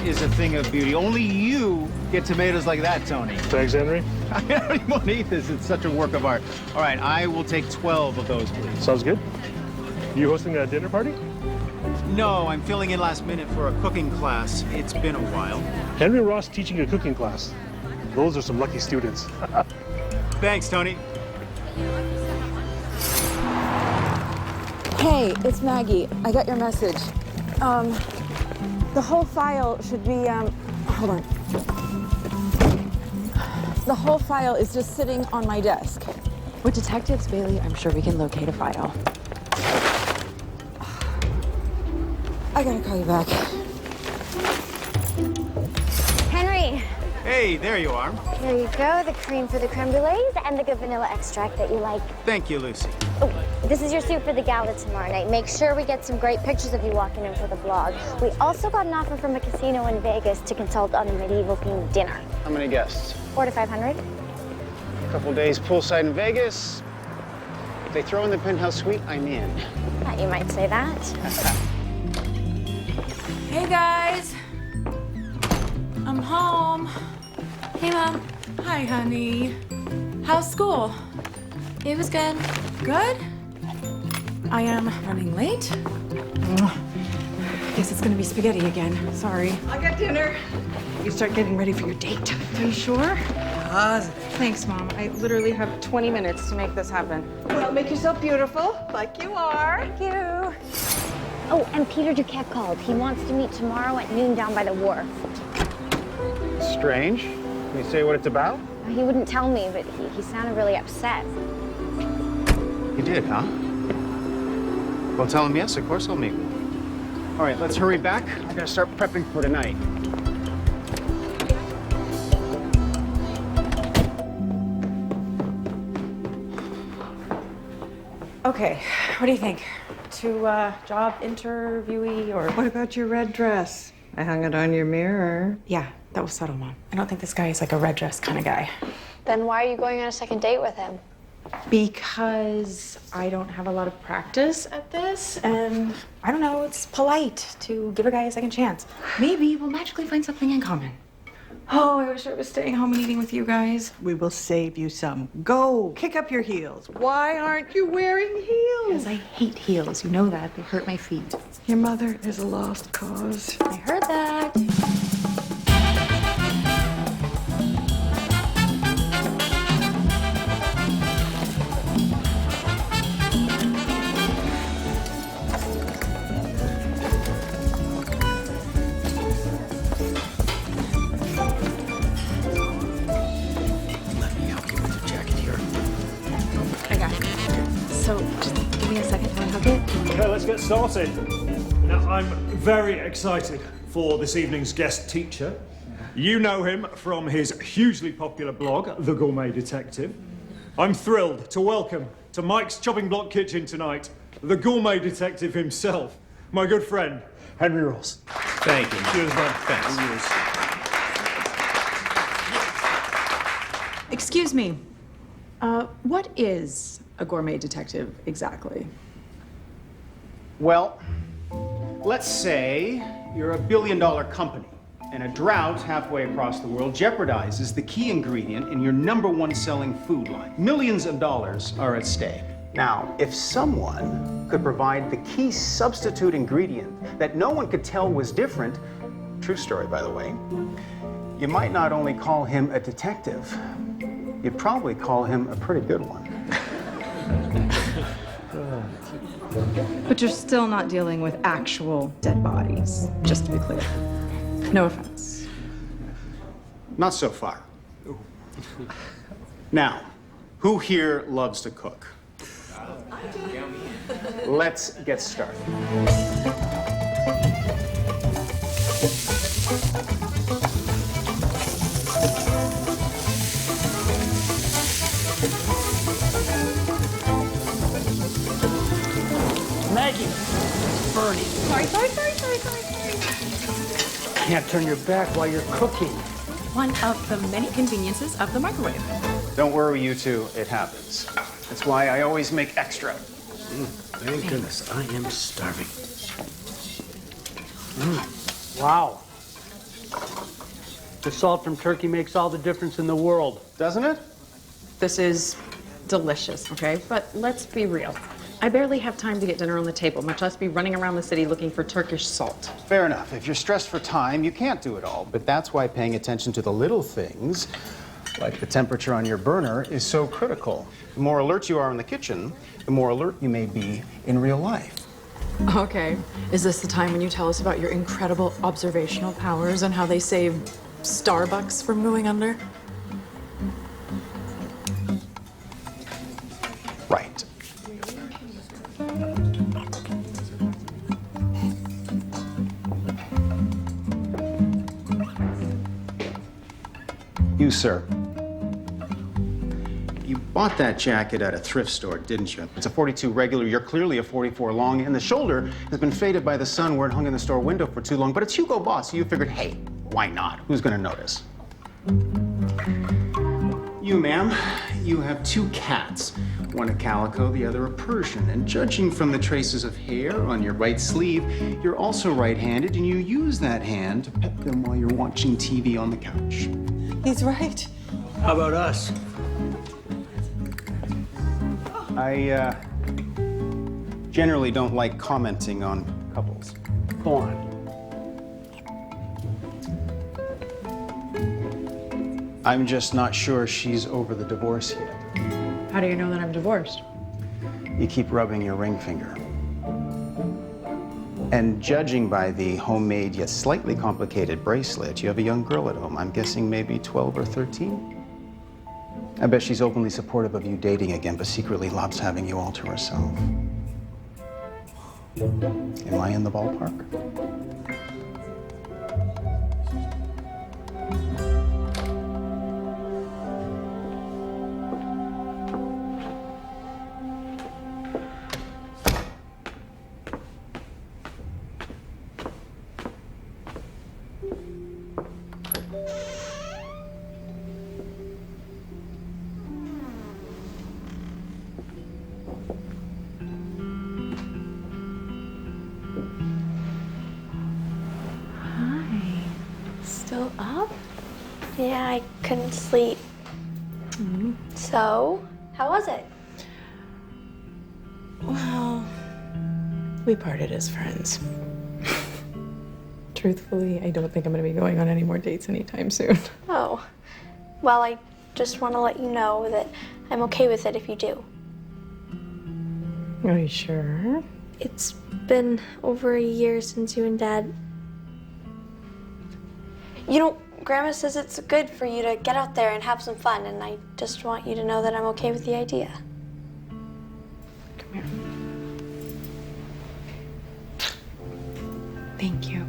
is a thing of beauty. Only you get tomatoes like that, Tony. Thanks, Henry. I don't even want to eat this. It's such a work of art. All right, I will take 12 of those, please. Sounds good. You hosting a dinner party? No, I'm filling in last minute for a cooking class. It's been a while. Henry Ross teaching a cooking class. Those are some lucky students. Thanks, Tony. Hey, it's Maggie. I got your message. The whole file should be, hold on. The whole file is just sitting on my desk. With detectives, Bailey, I'm sure we can locate a file. I gotta call you back. Henry, Hey, there you are. here you go, the cream for the creme brulees and the good vanilla extract that you like. Thank you, Lucy. Oh, this is your soup for the gala tomorrow night. Make sure we get some great pictures of you walking in for the blog. We also got an offer from a casino in Vegas to consult on a medieval-themed dinner. How many guests? 400 to 500. A couple days poolside in Vegas. If they throw in the penthouse suite, I'm in. Thought you might say that. Hey, guys. I'm home. Hey, Mom. Hi, honey. How's school? It was good. Good? I am running late. Guess it's gonna be spaghetti again. Sorry. I got dinner. You start getting ready for your date. Are you sure? Thanks, Mom. I literally have 20 minutes to make this happen. Well, make yourself beautiful, like you are. Thank you. Oh, and Peter Duquette called. He wants to meet tomorrow at noon down by the wharf. Strange. Can you say what it's about? He wouldn't tell me, but he sounded really upset. You did, huh? Well, tell him yes, of course I'll meet. All right, let's hurry back. I gotta start prepping for tonight. Okay, what do you think? To job interviewee or... What about your red dress? I hung it on your mirror. Yeah, that was subtle, Mom. I don't think this guy is like a red dress kind of guy. Then why are you going on a second date with him? Because I don't have a lot of practice at this, and I don't know, it's polite to give a guy a second chance. Maybe we'll magically find something in common. Oh, I wish I was staying home and eating with you guys. We will save you some. Go, kick up your heels. Why aren't you wearing heels? Because I hate heels, you know that. They hurt my feet. Your mother is a lost cause. I heard that. So, just give me a second to unhook it. Okay, let's get started. Now, I'm very excited for this evening's guest teacher. You know him from his hugely popular blog, The Gourmet Detective. I'm thrilled to welcome to Mike's Chopping Block Kitchen tonight, the Gourmet Detective himself, my good friend, Henry Ross. Thank you. Cheers, man. Thanks. Excuse me. What is a gourmet detective exactly? Well, let's say you're a billion-dollar company and a drought halfway across the world jeopardizes the key ingredient in your #1 selling food line. Millions of dollars are at stake. Now, if someone could provide the key substitute ingredient that no one could tell was different, true story, by the way, you might not only call him a detective, you'd probably call him a pretty good one. But you're still not dealing with actual dead bodies, just to be clear. No offense. Not so far. Now, who here loves to cook? I do. Let's get started. Maggie, Bernie. Sorry. Can't turn your back while you're cooking. One of the many conveniences of the microwave. Don't worry, you two, it happens. That's why I always make extra. Thank goodness, I am starving. Wow. The salt from turkey makes all the difference in the world. Doesn't it? This is delicious, okay? But let's be real. I barely have time to get dinner on the table, much less be running around the city looking for Turkish salt. Fair enough. If you're stressed for time, you can't do it all. But that's why paying attention to the little things, like the temperature on your burner, is so critical. The more alert you are in the kitchen, the more alert you may be in real life. Okay. Is this the time when you tell us about your incredible observational powers and how they save Starbucks from going under? Right. You, sir. You bought that jacket at a thrift store, didn't you? It's a 42 regular. You're clearly a 44 long, and the shoulder has been faded by the sun where it hung in the store window for too long. But it's Hugo Boss, so you figured, hey, why not? Who's gonna notice? You, ma'am, you have two cats. One a calico, the other a Persian. And judging from the traces of hair on your right sleeve, you're also right-handed, and you use that hand to pet them while you're watching TV on the couch. He's right. How about us? I generally don't like commenting on couples. Go on. I'm just not sure she's over the divorce yet. How do you know that I'm divorced? You keep rubbing your ring finger. And judging by the homemade yet slightly complicated bracelet, you have a young girl at home. I'm guessing maybe 12 or 13? I bet she's openly supportive of you dating again, but secretly loves having you all to herself. Am I in the ballpark? Still up? Yeah, I couldn't sleep. So, how was it? Well, we parted as friends. Truthfully, I don't think I'm going to be going on any more dates anytime soon. Oh, well, I just want to let you know that I'm okay with it if you do. Are you sure? It's been over a year since you and Dad... You know, Grandma says it's good for you to get out there and have some fun, and I just want you to know that I'm okay with the idea. Come here. Thank you.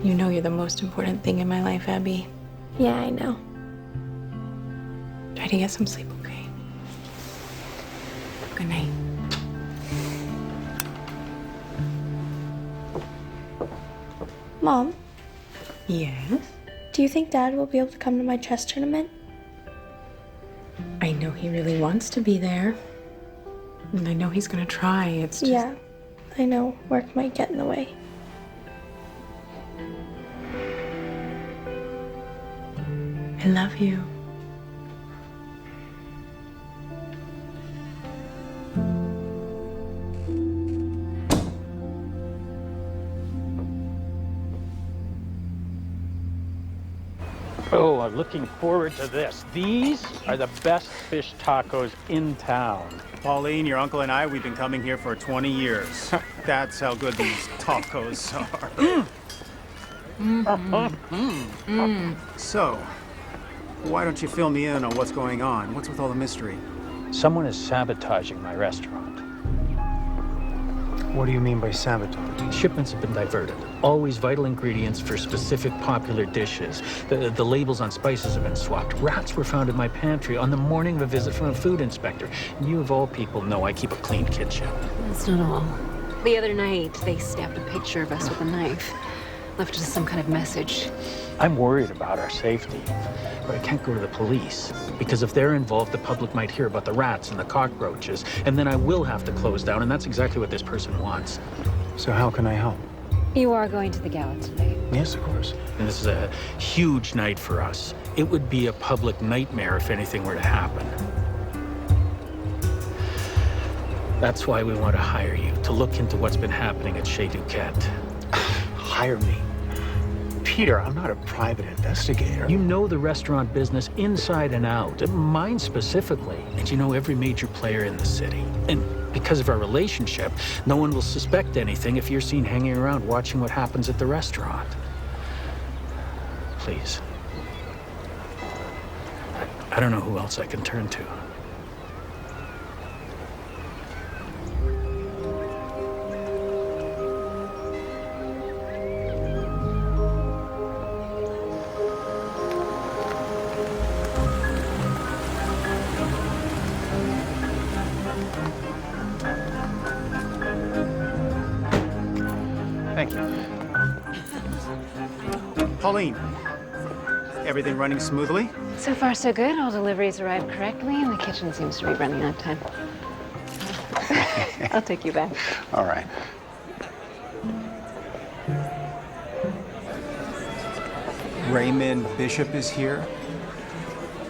You know you're the most important thing in my life, Abby. Yeah, I know. Try to get some sleep, okay? Good night. Mom, Yes? do you think Dad will be able to come to my chess tournament? I know he really wants to be there. And I know he's gonna try. It's just... Yeah, I know. Work might get in the way. I love you. Oh, I'm looking forward to this. These are the best fish tacos in town. Pauline, your uncle and I, we've been coming here for 20 years. That's how good these tacos are. So, why don't you fill me in on what's going on? What's with all the mystery? Someone is sabotaging my restaurant. What do you mean by sabotage? Shipments have been diverted. Always vital ingredients for specific popular dishes. The labels on spices have been swapped. Rats were found in my pantry on the morning of a visit from a food inspector. And you, of all people, know I keep a clean kitchen. That's not all. The other night, they stabbed a picture of us with a knife. Left us some kind of message. I'm worried about our safety, but I can't go to the police. Because if they're involved, the public might hear about the rats and the cockroaches, and then I will have to close down, and that's exactly what this person wants. So how can I help? You are going to the gala tonight. Yes, of course. And this is a huge night for us. It would be a public nightmare if anything were to happen. That's why we want to hire you, to look into what's been happening at Chez Duquette. Hire me? Peter, I'm not a private investigator. You know the restaurant business inside and out, mine specifically, and you know every major player in the city. And because of our relationship, no one will suspect anything if you're seen hanging around watching what happens at the restaurant. Please. I don't know who else I can turn to. Thank you. Pauline, everything running smoothly? So far, so good. All deliveries arrived correctly, and the kitchen seems to be running on time. I'll take you back. All right. Raymond Bishop is here.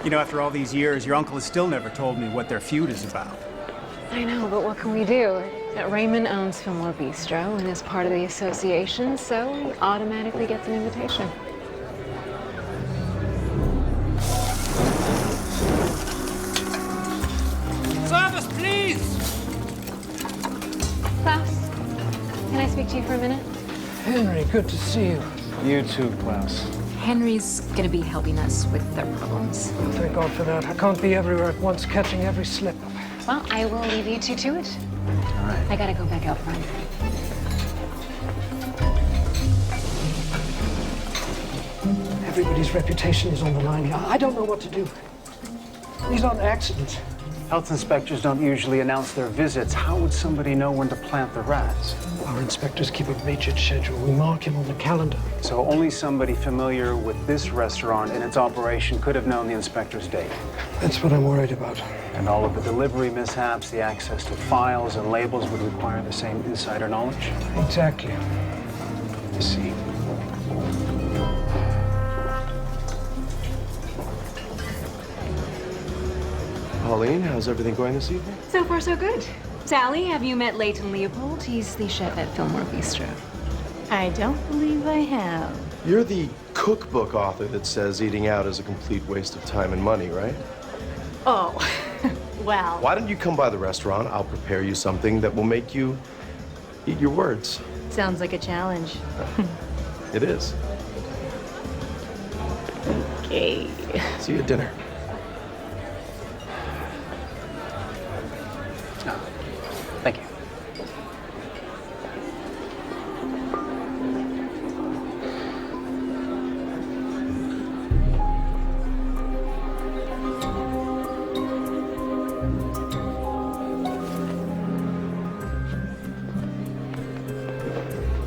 You know, after all these years, your uncle has still never told me what their feud is about. I know, but what can we do? Raymond owns Fillmore Bistro and is part of the association, so he automatically gets an invitation. Service, please! Klaus, can I speak to you for a minute? Henry, good to see you. You too, Klaus. Henry's gonna be helping us with their problems. Oh, thank God for that. I can't be everywhere at once, catching every slip. Well, I will leave you two to it. All right. I gotta go back out front. Everybody's reputation is on the line here. I don't know what to do. These aren't accidents. Health inspectors don't usually announce their visits. How would somebody know when to plant the rats? Our inspectors keep a rigid schedule. We mark him on the calendar. So only somebody familiar with this restaurant and its operation could have known the inspector's date. That's what I'm worried about. And all of the delivery mishaps, the access to files and labels would require the same insider knowledge? Exactly. I see. Pauline, how's everything going this evening? So far, so good. Sally, have you met Leighton Leopold? He's the chef at Fillmore Bistro. I don't believe I have. You're the cookbook author that says eating out is a complete waste of time and money, right? Oh, well. Why don't you come by the restaurant? I'll prepare you something that will make you eat your words. Sounds like a challenge. It is. Okay. See you at dinner. Thank you.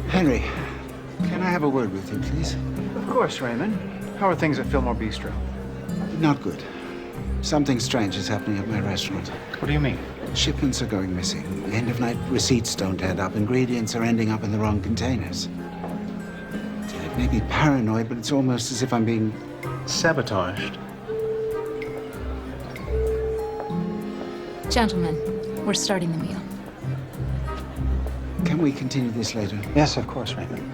Henry, can I have a word with you, please? Of course, Raymond. How are things at Fillmore Bistro? Not good. Something strange is happening at my restaurant. What do you mean? Shipments are going missing. End-of-night receipts don't add up. Ingredients are ending up in the wrong containers. It may be paranoid, but it's almost as if I'm being Sabotaged. Gentlemen, we're starting the meal. Can we continue this later? Yes, of course, Raymond.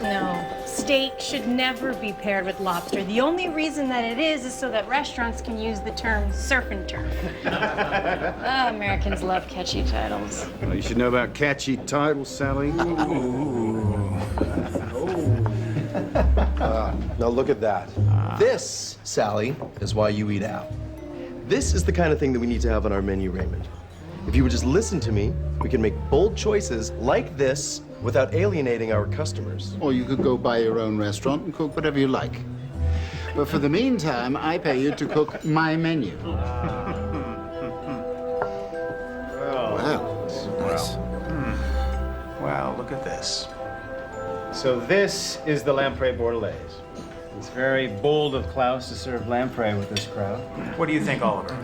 No, steak should never be paired with lobster. The only reason that it is so that restaurants can use the term surf and turf. Oh, Americans love catchy titles. Well, you should know about catchy titles, Sally. Now look at that. This, Sally, is why you eat out. This is the kind of thing that we need to have on our menu, Raymond. If you would just listen to me, we can make bold choices like this without alienating our customers. Or you could go buy your own restaurant and cook whatever you like. But for the meantime, I pay you to cook my menu. Wow. Nice. Wow, look at this. So this is the lamprey bordelaise. It's very bold of Klaus to serve lamprey with this crowd. What do you think, Oliver?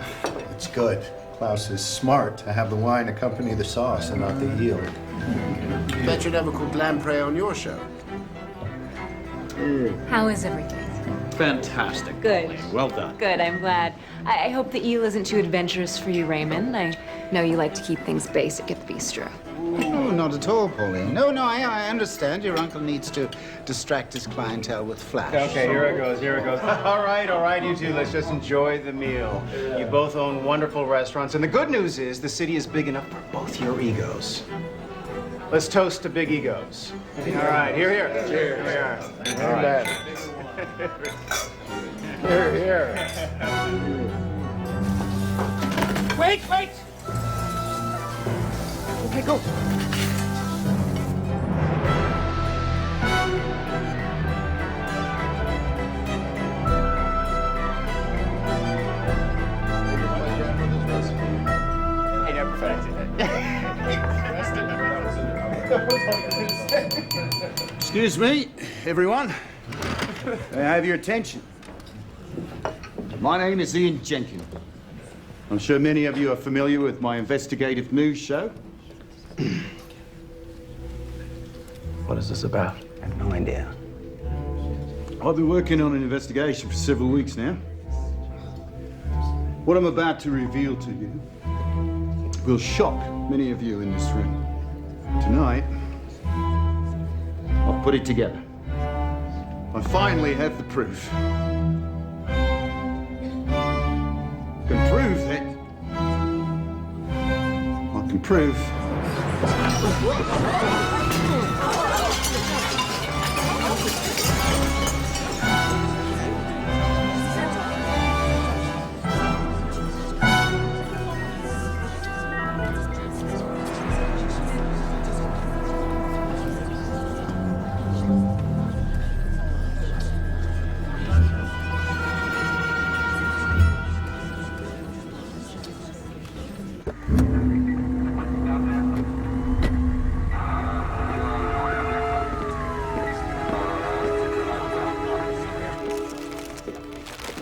It's good. Klaus is smart to have the wine accompany the sauce and not the eel. Bet you never cooked lamprey on your show. How is everything? Fantastic. Good. Pauline. Well done. Good, I'm glad. I hope the eel isn't too adventurous for you, Raymond. I know you like to keep things basic at the bistro. No, not at all, Pauline. No, I understand. Your uncle needs to distract his clientele with flash. Okay, here it goes, here it goes. All right, you two, let's just enjoy the meal. You both own wonderful restaurants, and the good news is the city is big enough for both your egos. Let's toast to big egos. All right, here. Cheers. Here we are. All right. Here. Wait! Okay, go. I never perfected it. Excuse me, everyone. May I have your attention? My name is Ian Jenkins. I'm sure many of you are familiar with my investigative news show. What is this about? I have no idea. I've been working on an investigation for several weeks now. What I'm about to reveal to you will shock many of you in this room. Tonight, I'll put it together. I finally have the proof. I can prove that. I can prove.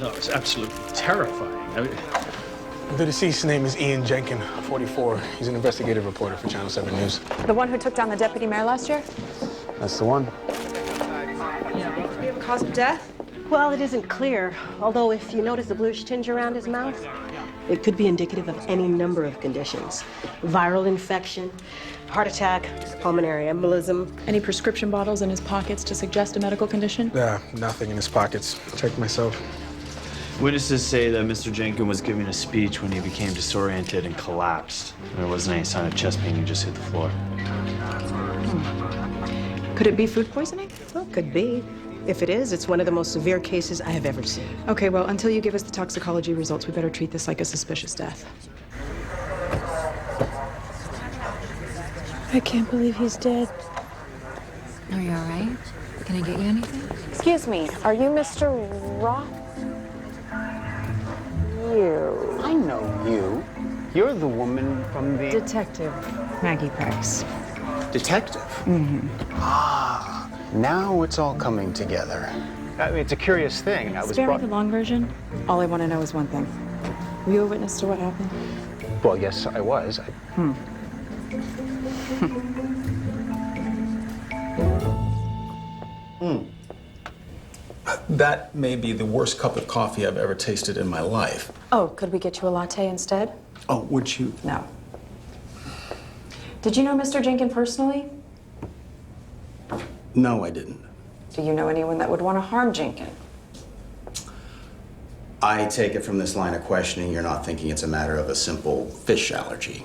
No, it's absolutely terrifying. I mean, The deceased's name is Ian Jenkins, 44. He's an investigative reporter for Channel 7 News. The one who took down the deputy mayor last year? That's the one. Do you have a cause of death? Well, it isn't clear, although if you notice the bluish tinge around his mouth, it could be indicative of any number of conditions. Viral infection, heart attack, pulmonary embolism. Any prescription bottles in his pockets to suggest a medical condition? Nothing in his pockets. Checked myself. Witnesses say that Mr. Jenkins was giving a speech when he became disoriented and collapsed. There wasn't any sign of chest pain, he just hit the floor. Could it be food poisoning? Well, could be. If it is, it's one of the most severe cases I have ever seen. Okay, well, until you give us the toxicology results, we better treat this like a suspicious death. I can't believe he's dead. Are you all right? Can I get you anything? Excuse me, are you Mr. Roth? You. I know you. You're the woman from the... Detective Maggie Price. Detective? Mm-hmm. Ah, now it's all coming together. I mean, it's a curious thing. I was Spare me brought... the long version. All I want to know is one thing. Were you a witness to what happened? Well, yes, I was. That may be the worst cup of coffee I've ever tasted in my life. Oh, could we get you a latte instead? Oh, would you? No. Did you know Mr. Jenkins personally? No, I didn't. Do you know anyone that would want to harm Jenkins? I take it from this line of questioning you're not thinking it's a matter of a simple fish allergy.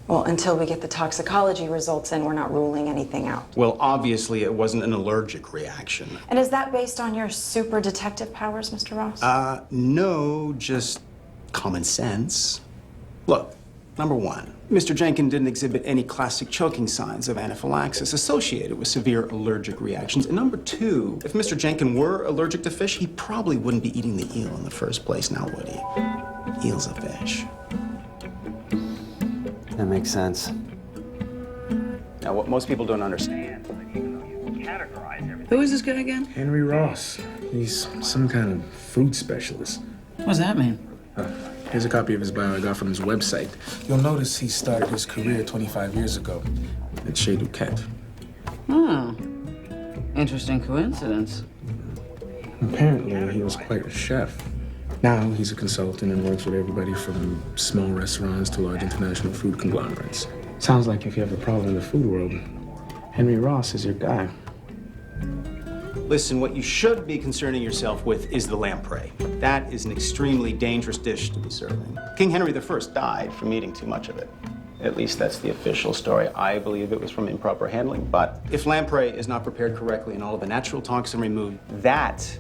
Well, until we get the toxicology results in, we're not ruling anything out. Well, obviously it wasn't an allergic reaction. And is that based on your super detective powers, Mr. Ross? No, just common sense. Look, number one, Mr. Jenkins didn't exhibit any classic choking signs of anaphylaxis associated with severe allergic reactions. And number two, if Mr. Jenkins were allergic to fish, he probably wouldn't be eating the eel in the first place, now would he? Eel's a fish. That makes sense. Now, what most people don't understand, Who is this guy again? Henry Ross. He's some kind of food specialist. What does that mean? Here's a copy of his bio I got from his website. You'll notice he started his career 25 years ago at Chez Duquette. Oh, interesting coincidence. Apparently, he was quite a chef. Now he's a consultant and works with everybody from small restaurants to large international food conglomerates. Sounds like if you have a problem in the food world, Henry Ross is your guy. Listen, what you should be concerning yourself with is the lamprey. That is an extremely dangerous dish to be serving. King Henry I died from eating too much of it. At least that's the official story. I believe it was from improper handling. But if lamprey is not prepared correctly and all of the natural toxin removed, that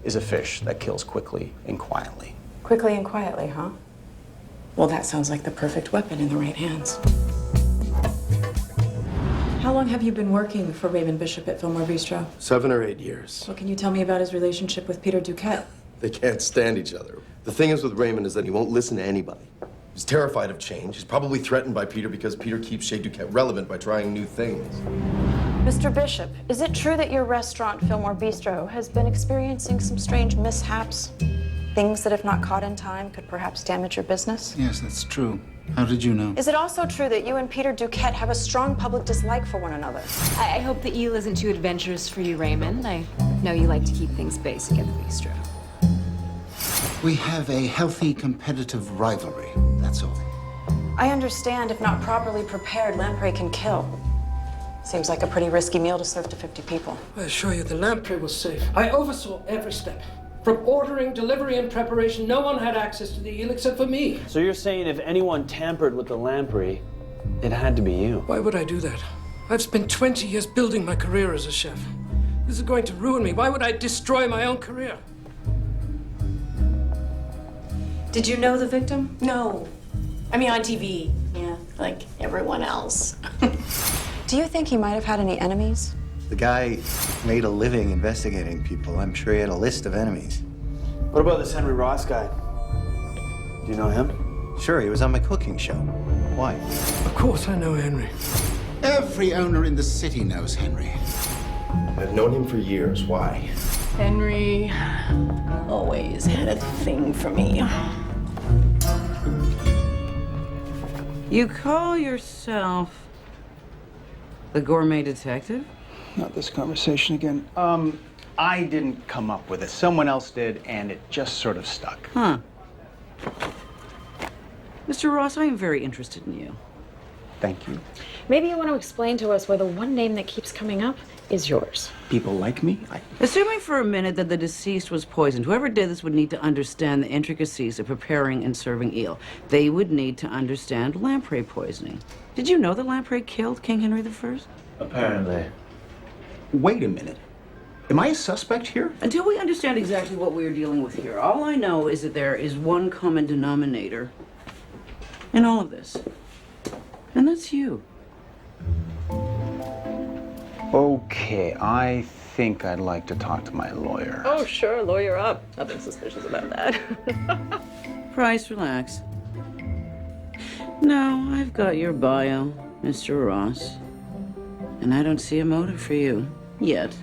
is a fish that kills quickly and quietly. Quickly and quietly, huh? Well, that sounds like the perfect weapon in the right hands. How long have you been working for Raymond Bishop at Fillmore Bistro? 7 or 8 years. What can you tell me about his relationship with Peter Duquette? They can't stand each other. The thing is with Raymond is that he won't listen to anybody. He's terrified of change. He's probably threatened by Peter because Peter keeps Chez Duquette relevant by trying new things. Mr. Bishop, is it true that your restaurant, Fillmore Bistro, has been experiencing some strange mishaps? Things that, if not caught in time, could perhaps damage your business? Yes, that's true. How did you know? Is it also true that you and Peter Duquette have a strong public dislike for one another? I hope the eel isn't too adventurous for you, Raymond. I know you like to keep things basic at the bistro. We have a healthy competitive rivalry, that's all. I understand if not properly prepared, lamprey can kill. Seems like a pretty risky meal to serve to 50 people. I assure you, the lamprey was safe. I oversaw every step. From ordering, delivery, and preparation, no one had access to the eel except for me. So you're saying if anyone tampered with the lamprey, it had to be you? Why would I do that? I've spent 20 years building my career as a chef. This is going to ruin me. Why would I destroy my own career? Did you know the victim? No. I mean, on TV. Yeah, like everyone else. Do you think he might have had any enemies? The guy made a living investigating people. I'm sure he had a list of enemies. What about this Henry Ross guy? Do you know him? Sure, he was on my cooking show. Why? Of course I know Henry. Every owner in the city knows Henry. I've known him for years. Why? Henry always had a thing for me. You call yourself the Gourmet detective? Not this conversation again. I didn't come up with it. Someone else did, and it just sort of stuck. Huh. Mr. Ross, I am very interested in you. Thank you. Maybe you want to explain to us why the one name that keeps coming up is yours. People like me? Assuming for a minute that the deceased was poisoned, whoever did this would need to understand the intricacies of preparing and serving eel. They would need to understand lamprey poisoning. Did you know that lamprey killed King Henry I? Apparently. Wait a minute. Am I a suspect here? Until we understand exactly what we're dealing with here, all I know is that there is one common denominator in all of this. And that's you. Okay, I think I'd like to talk to my lawyer. Oh, sure, lawyer up. Nothing suspicious about that. Price, relax. No, I've got your bio, Mr. Ross. And I don't see a motive for you, yet.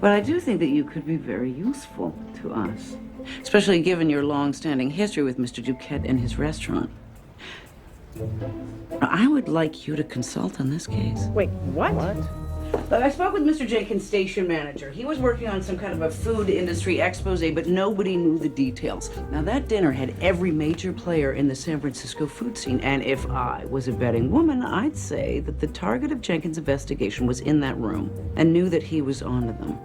But I do think that you could be very useful to us, especially given your long-standing history with Mr. Duquette and his restaurant. I would like you to consult on this case. Wait, what? I spoke with Mr. Jenkins' station manager. He was working on some kind of a food industry expose, but nobody knew the details. Now, that dinner had every major player in the San Francisco food scene, and if I was a betting woman, I'd say that the target of Jenkins' investigation was in that room and knew that he was onto them.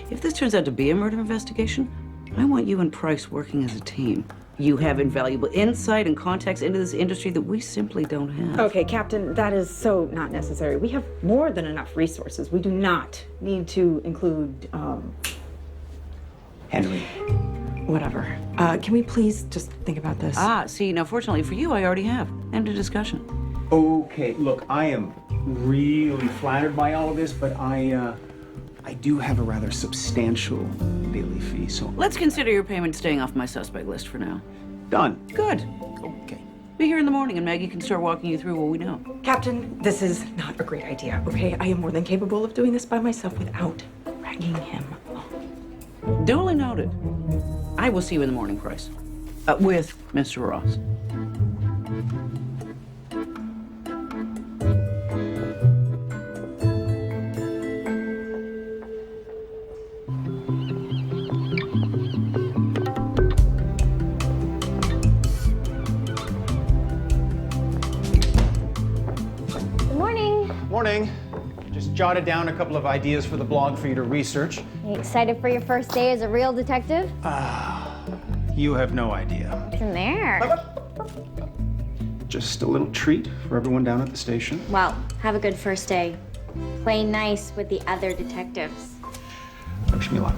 If this turns out to be a murder investigation, I want you and Price working as a team. You have invaluable insight and context into this industry that we simply don't have. Okay, Captain, that is so not necessary. We have more than enough resources. We do not need to include, Henry. Whatever. Can we please just think about this? See, now fortunately for you, I already have. End of discussion. Okay, look, I am really flattered by all of this, but I do have a rather substantial daily fee, so... Let's consider your payment staying off my suspect list for now. Done. Good. Okay. Be here in the morning and Maggie can start walking you through what we know. Captain, this is not a great idea, okay? I am more than capable of doing this by myself without dragging him along. Duly noted. I will see you in the morning, Price. With Mr. Ross. Good morning. Morning. Just jotted down a couple of ideas for the blog for you to research. You excited for your first day as a real detective? You have no idea. What's in there? Just a little treat for everyone down at the station. Well, have a good first day. Play nice with the other detectives. Wish me luck.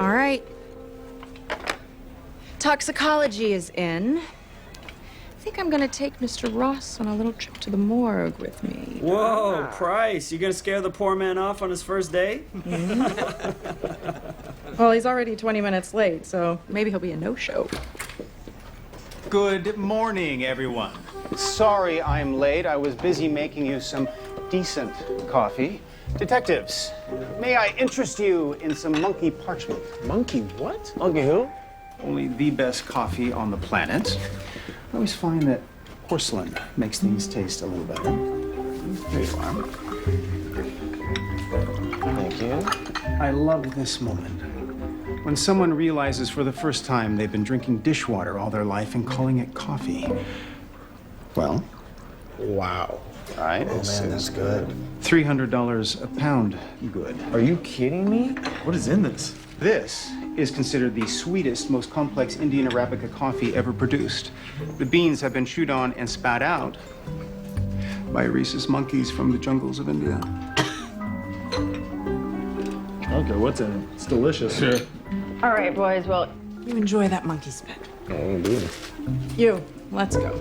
All right. Toxicology is in. I think I'm gonna take Mr. Ross on a little trip to the morgue with me. Whoa, Price, you gonna scare the poor man off on his first day? Well, he's already 20 minutes late, so maybe he'll be a no-show. Good morning, everyone. Sorry I'm late. I was busy making you some decent coffee. Detectives, may I interest you in some monkey parchment? Monkey what? Monkey who? Only the best coffee on the planet. I always find that porcelain makes things taste a little better. There you are. Thank you. I love this moment. When someone realizes for the first time they've been drinking dishwater all their life and calling it coffee. Well. Wow. Right? Oh man, that's good. $300 a pound good. Are you kidding me? What is in this? This is considered the sweetest, most complex Indian Arabica coffee ever produced. The beans have been chewed on and spat out by rhesus monkeys from the jungles of India. Okay, what's in it? It's delicious. Sure. All right, boys, well, you enjoy that monkey spit. Oh, dude. You, let's go.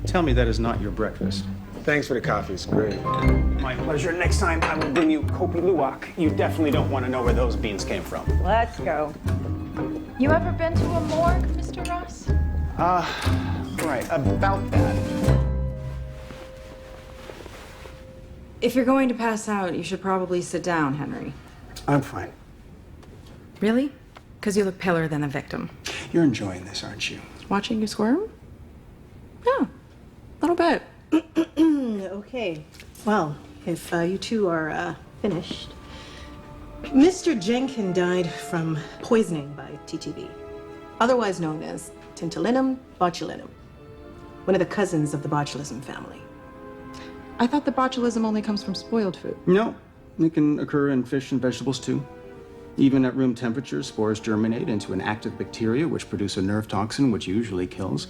Tell me that is not your breakfast. Thanks for the coffee, it's great. My pleasure. Next time I will bring you Kopi Luwak. You definitely don't want to know where those beans came from. Let's go. You ever been to a morgue, Mr. Ross? Right, about that. If you're going to pass out, you should probably sit down, Henry. I'm fine. Really? Because you look paler than the victim. You're enjoying this, aren't you? Watching you squirm? Yeah, a little bit. Okay. Well, if you two are finished. Mr. Jenkins died from poisoning by TTB, otherwise known as Tintalinum botulinum, one of the cousins of the botulism family. I thought the botulism only comes from spoiled food. No, it can occur in fish and vegetables too. Even at room temperature, spores germinate into an active bacteria which produce a nerve toxin which usually kills.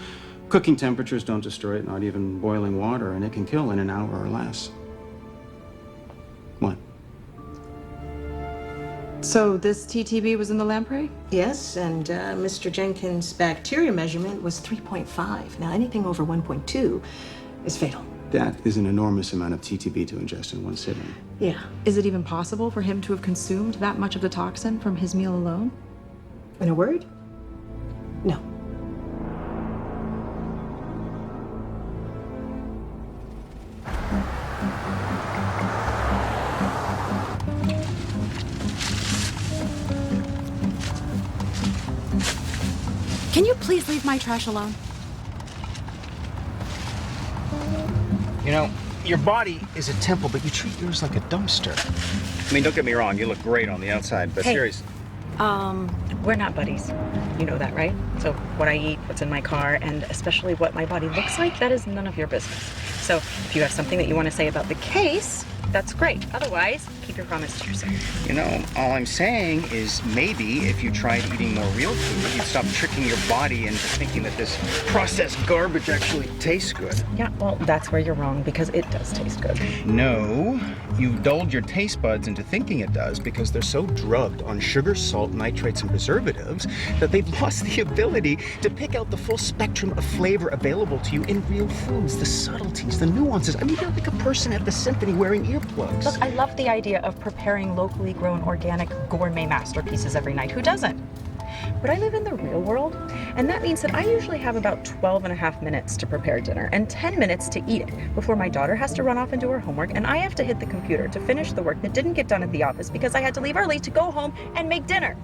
Cooking temperatures don't destroy it, not even boiling water, and it can kill in an hour or less. What? So this TTB was in the lamprey? Yes, and Mr. Jenkins' bacteria measurement was 3.5. Now, anything over 1.2 is fatal. That is an enormous amount of TTB to ingest in one sitting. Yeah. Is it even possible for him to have consumed that much of the toxin from his meal alone? In a word? No. Can you please leave my trash alone? You know, your body is a temple, but you treat yours like a dumpster. I mean, don't get me wrong, you look great on the outside, but Hey. seriously. We're not buddies. You know that, right? So what I eat, what's in my car, and especially what my body looks like, that is none of your business. So if you have something that you want to say about the case, that's great. Otherwise, keep your promise to yourself. You know, all I'm saying is maybe if you tried eating more real food, you'd stop tricking your body into thinking that this processed garbage actually tastes good. Yeah, well, that's where you're wrong, because it does taste good. No, you've dulled your taste buds into thinking it does because they're so drugged on sugar, salt, nitrates, and preservatives that they've lost the ability to pick out the full spectrum of flavor available to you in real foods, the subtleties, the nuances. I mean, you're like a person at the symphony wearing earplugs. Look, I love the idea of preparing locally grown organic gourmet masterpieces every night. Who doesn't? but I live in the real world, and that means that I usually have about 12 and a half minutes to prepare dinner and 10 minutes to eat it before my daughter has to run off and do her homework, and I have to hit the computer to finish the work that didn't get done at the office because I had to leave early to go home and make dinner.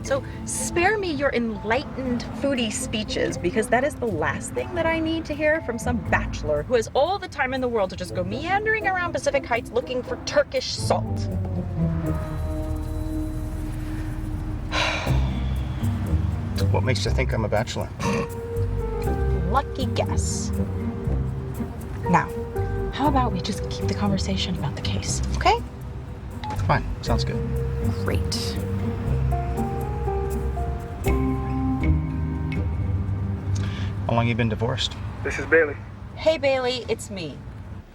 So spare me your enlightened foodie speeches, because that is the last thing that I need to hear from some bachelor who has all the time in the world to just go meandering around Pacific Heights looking for Turkish salt. What makes you think I'm a bachelor? Lucky guess. Now, how about we just keep the conversation about the case, okay? Fine, sounds good. Great. How long you been divorced? This is Bailey. Hey, Bailey, it's me.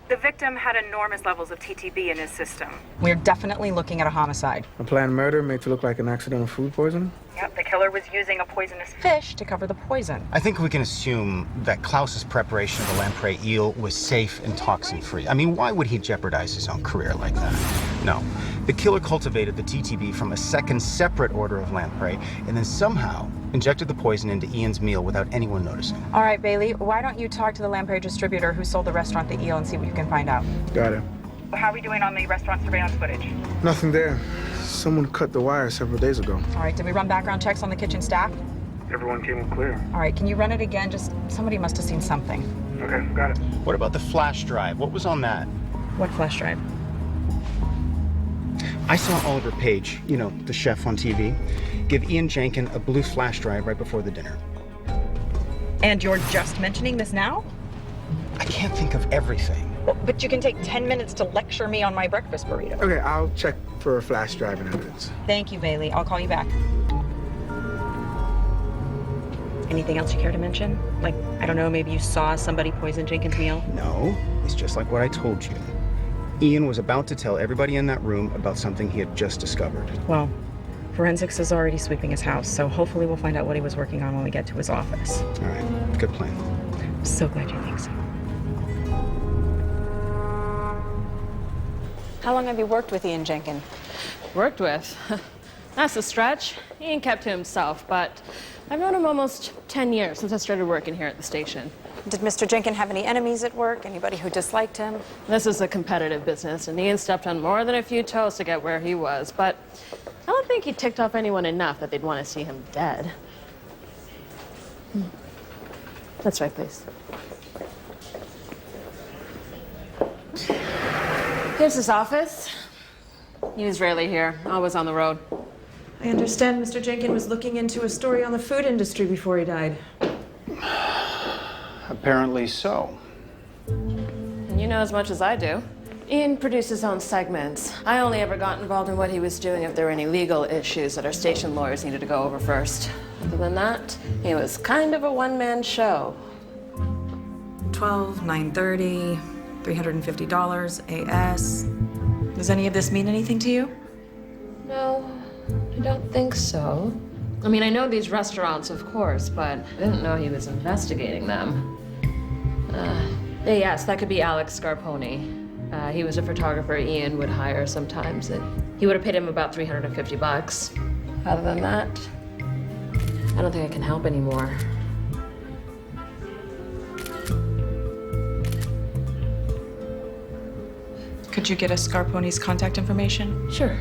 The victim had enormous levels of TTB in his system. We're definitely looking at a homicide. A planned murder made to look like an accidental food poisoning? Yep, the killer was using a poisonous Fish to cover the poison. I think we can assume that Klaus's preparation of the lamprey eel was safe and toxin-free. I mean, why would he jeopardize his own career like that? No. The killer cultivated the TTB from a second separate order of lamprey and then somehow injected the poison into Ian's meal without anyone noticing. All right, Bailey, why don't you talk to the lamprey distributor who sold the restaurant the eel and see what you can find out? Got it. How are we doing on the restaurant surveillance footage? Nothing there. Someone cut the wire several days ago. All right, did we run background checks on the kitchen staff? Everyone came clear. All right, can you run it again? Just somebody must have seen something. Okay, got it. What about the flash drive? What was on that? What flash drive? I saw Oliver Page, you know, the chef on TV, give Ian Jenkin a blue flash drive right before the dinner. And you're just mentioning this now? I can't think of everything. Well, but you can take 10 minutes to lecture me on my breakfast burrito. Okay, I'll check for a flash drive and evidence. Thank you, Bailey. I'll call you back. Anything else you care to mention? Like, I don't know, maybe you saw somebody poison Jenkins' meal? No, it's just like what I told you. Ian was about to tell everybody in that room about something he had just discovered. Well, forensics is already sweeping his house, so hopefully we'll find out what he was working on when we get to his office. All right, good plan. I'm so glad you think so. How long have you worked with Ian Jenkin? Worked with? That's a stretch. Ian kept to himself, but I've known him almost 10 years since I started working here at the station. Did Mr. Jenkin have any enemies at work? Anybody who disliked him? This is a competitive business, and Ian stepped on more than a few toes to get where he was, but I don't think he ticked off anyone enough that they'd want to see him dead. That's right, please. Here's his office. He was rarely here, always on the road. I understand Mr. Jenkin was looking into a story on the food industry before he died. Apparently so. And you know as much as I do. Ian produced his own segments. I only ever got involved in what he was doing if there were any legal issues that our station lawyers needed to go over first. Other than that, he was kind of a one-man show. 12, 9:30, $350, AS. Does any of this mean anything to you? No, I don't think so. I mean, I know these restaurants, of course, but I didn't know he was investigating them. Yes, that could be Alex Scarponi. He was a photographer Ian would hire sometimes. He would have paid him about $350. Other than that, I don't think I can help anymore. Could you get us Scarponi's contact information? Sure.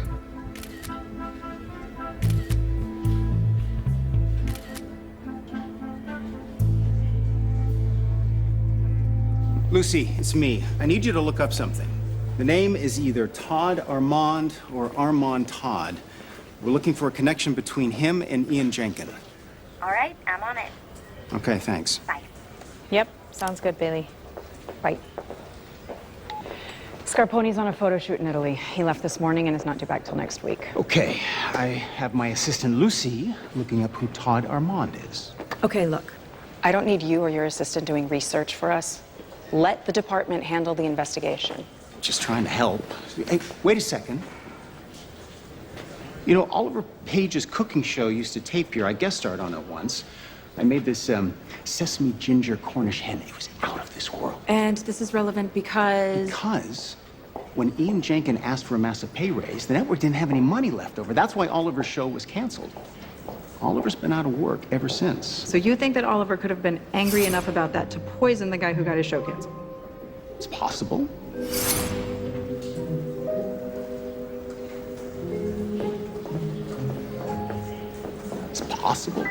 Lucy, it's me. I need you to look up something. The name is either Todd Armand or Armand Todd. We're looking for a connection between him and Ian Jenkin. All right, I'm on it. Okay, thanks. Bye. Yep, sounds good, Bailey. Right. Scarponi's on a photo shoot in Italy. He left this morning and is not due back till next week. Okay, I have my assistant Lucy looking up who Todd Armand is. Okay, look. I don't need you or your assistant doing research for us. Let the department handle the investigation. Just trying to help. Hey, wait a second. You know, Oliver Page's cooking show used to tape here. I guest starred on it once. I made this sesame ginger Cornish hen. It was out of this world. And this is relevant because... Because when Ian Jenkin asked for a massive pay raise, the network didn't have any money left over. That's why Oliver's show was canceled. Oliver's been out of work ever since. So you think that Oliver could have been angry enough about that to poison the guy who got his show canceled? It's possible. It's possible.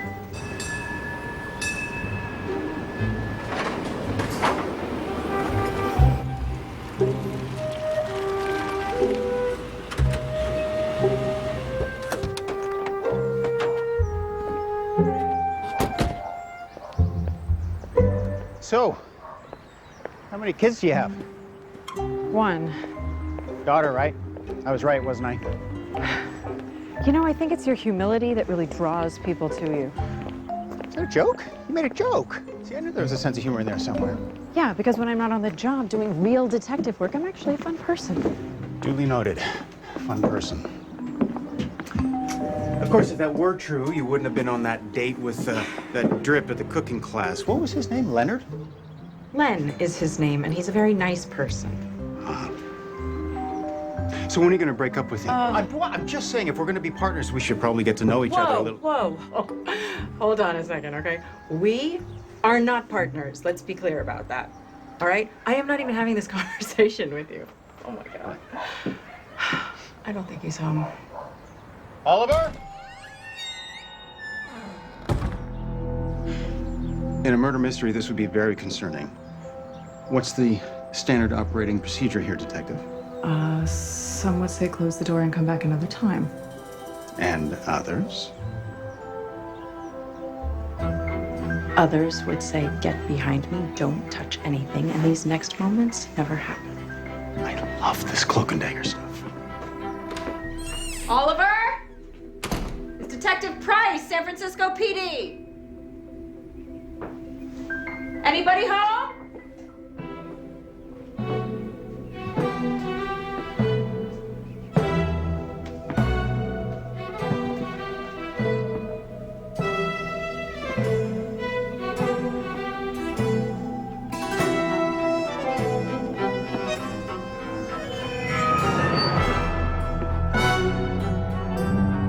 So, how many kids do you have? One. Daughter, right? I was right, wasn't I? You know, I think it's your humility that really draws people to you. Is that a joke? You made a joke. See, I knew there was a sense of humor in there somewhere. Yeah, because when I'm not on the job doing real detective work, I'm actually a fun person. Duly noted. Fun person. Of course, if that were true, you wouldn't have been on that date with that drip at the cooking class. What was his name? Leonard? Len is his name, and he's a very nice person. So when are you going to break up with him? I'm just saying, if we're going to be partners, we should probably get to know each other a little. Whoa. Hold on a second, okay? We are not partners. Let's be clear about that. All right? I am not even having this conversation with you. Oh, my God. I don't think he's home. Oliver? In a murder mystery, this would be very concerning. What's the standard operating procedure here, Detective? Some would say close the door and come back another time. And others? Others would say, get behind me, don't touch anything, and these next moments never happen. I love this cloak and dagger stuff. Oliver? It's Detective Price, San Francisco PD. Anybody home?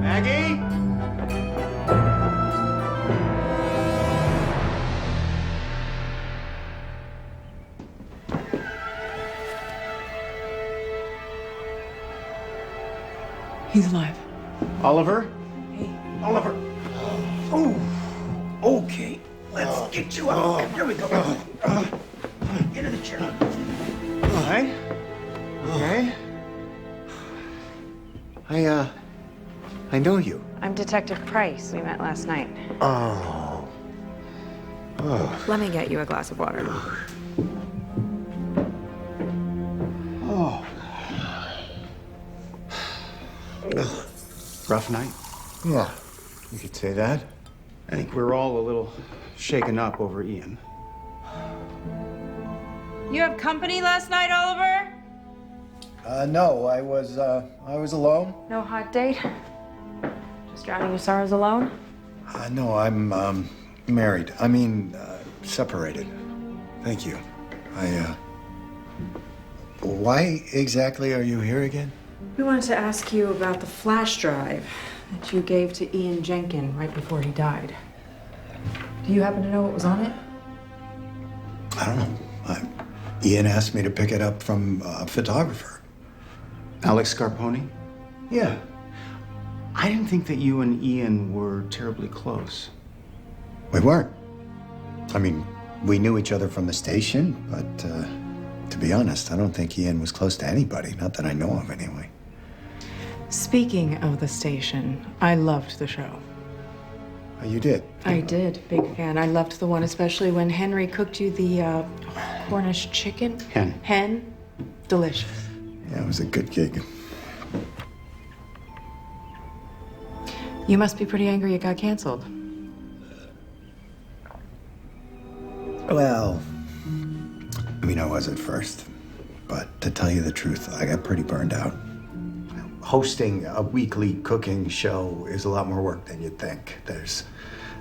Maggie? He's alive. Oliver? Hey. Oliver. Oh. Okay. Let's get you up. Here we go. Into the chair. All right. Okay. I know you. I'm Detective Price. We met last night. Oh. Let me get you a glass of water. Oh. Rough night. Yeah, you could say that. I think we're all a little shaken up over Ian. You have company last night, Oliver? No, I was alone. No hot date? Just drowning your sorrows alone? No, I'm, married. I mean, separated. Thank you. Why exactly are you here again? We wanted to ask you about the flash drive that you gave to Ian Jenkins right before he died. Do you happen to know what was on it? I don't know. Ian asked me to pick it up from a photographer. Alex Scarponi? Yeah. I didn't think that you and Ian were terribly close. We weren't. I mean, we knew each other from the station, but to be honest, I don't think Ian was close to anybody. Not that I know of, anyway. Speaking of the station, I loved the show. Oh, you did? I did. Big fan. I loved the one, especially when Henry cooked you the Cornish chicken. Hen. Delicious. Yeah, it was a good gig. You must be pretty angry it got canceled. Well, I mean, I was at first. But to tell you the truth, I got pretty burned out. Hosting a weekly cooking show is a lot more work than you'd think. There's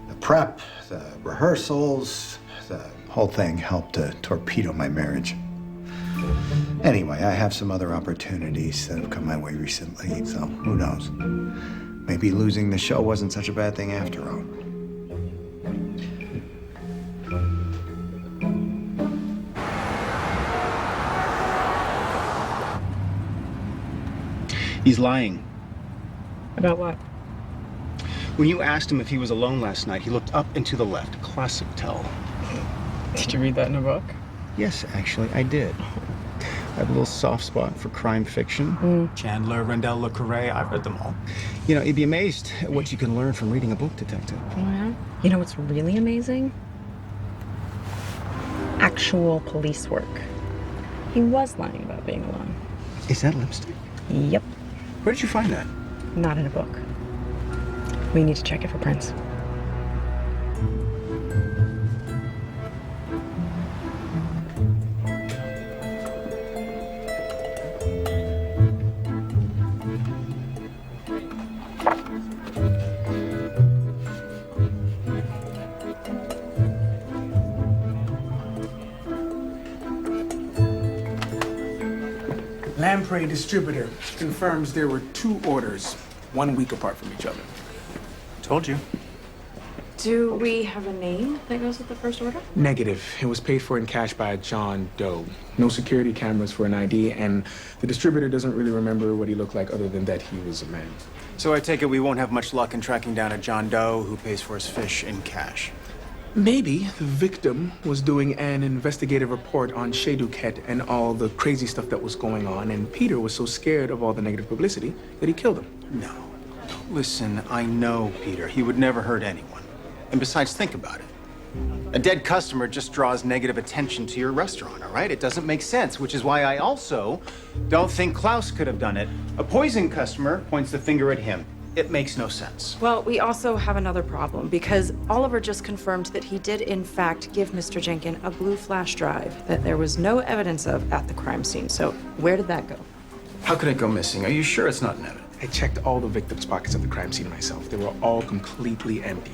the prep, the rehearsals, the whole thing helped to torpedo my marriage. Anyway, I have some other opportunities that have come my way recently, so who knows? Maybe losing the show wasn't such a bad thing after all. He's lying. About what? When you asked him if he was alone last night, he looked up and to the left. Classic tell. Did you read that in a book? Yes, actually, I did. I have a little soft spot for crime fiction. Chandler, Rendell, Le Carre, I've read them all. You know, you'd be amazed at what you can learn from reading a book, Detective. Oh, yeah? You know what's really amazing? Actual police work. He was lying about being alone. Is that lipstick? Yep. Where did you find that? Not in a book. We need to check it for prints. Lamprey distributor confirms there were 2 orders, 1 week apart from each other. Told you. Do we have a name that goes with the first order? Negative. It was paid for in cash by John Doe. No security cameras for an ID, and the distributor doesn't really remember what he looked like other than that he was a man. So I take it we won't have much luck in tracking down a John Doe who pays for his fish in cash. Maybe the victim was doing an investigative report on Chez Duquette and all the crazy stuff that was going on, and Peter was so scared of all the negative publicity that he killed him. No. Listen, I know Peter. He would never hurt anyone. And besides, think about it. A dead customer just draws negative attention to your restaurant, all right? It doesn't make sense, which is why I also don't think Klaus could have done it. A poisoned customer points the finger at him. It makes no sense. Well, we also have another problem because Oliver just confirmed that he did in fact give Mr. Jenkins a blue flash drive that there was no evidence of at the crime scene. So where did that go? How could it go missing? Are you sure it's not in evidence? I checked all the victims' pockets at the crime scene myself. They were all completely empty.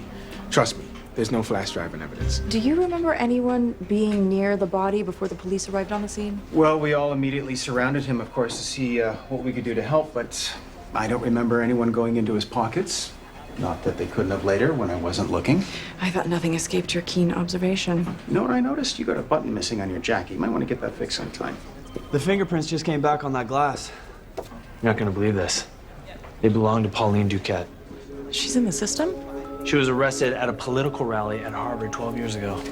Trust me, there's no flash drive in evidence. Do you remember anyone being near the body before the police arrived on the scene? Well, we all immediately surrounded him, of course, to see what we could do to help, but I don't remember anyone going into his pockets. Not that they couldn't have later when I wasn't looking. I thought nothing escaped your keen observation. You know what I noticed? You got a button missing on your jacket. You might want to get that fixed sometime. The fingerprints just came back on that glass. You're not gonna believe this. They belong to Pauline Duquette. She's in the system? She was arrested at a political rally at Harvard 12 years ago.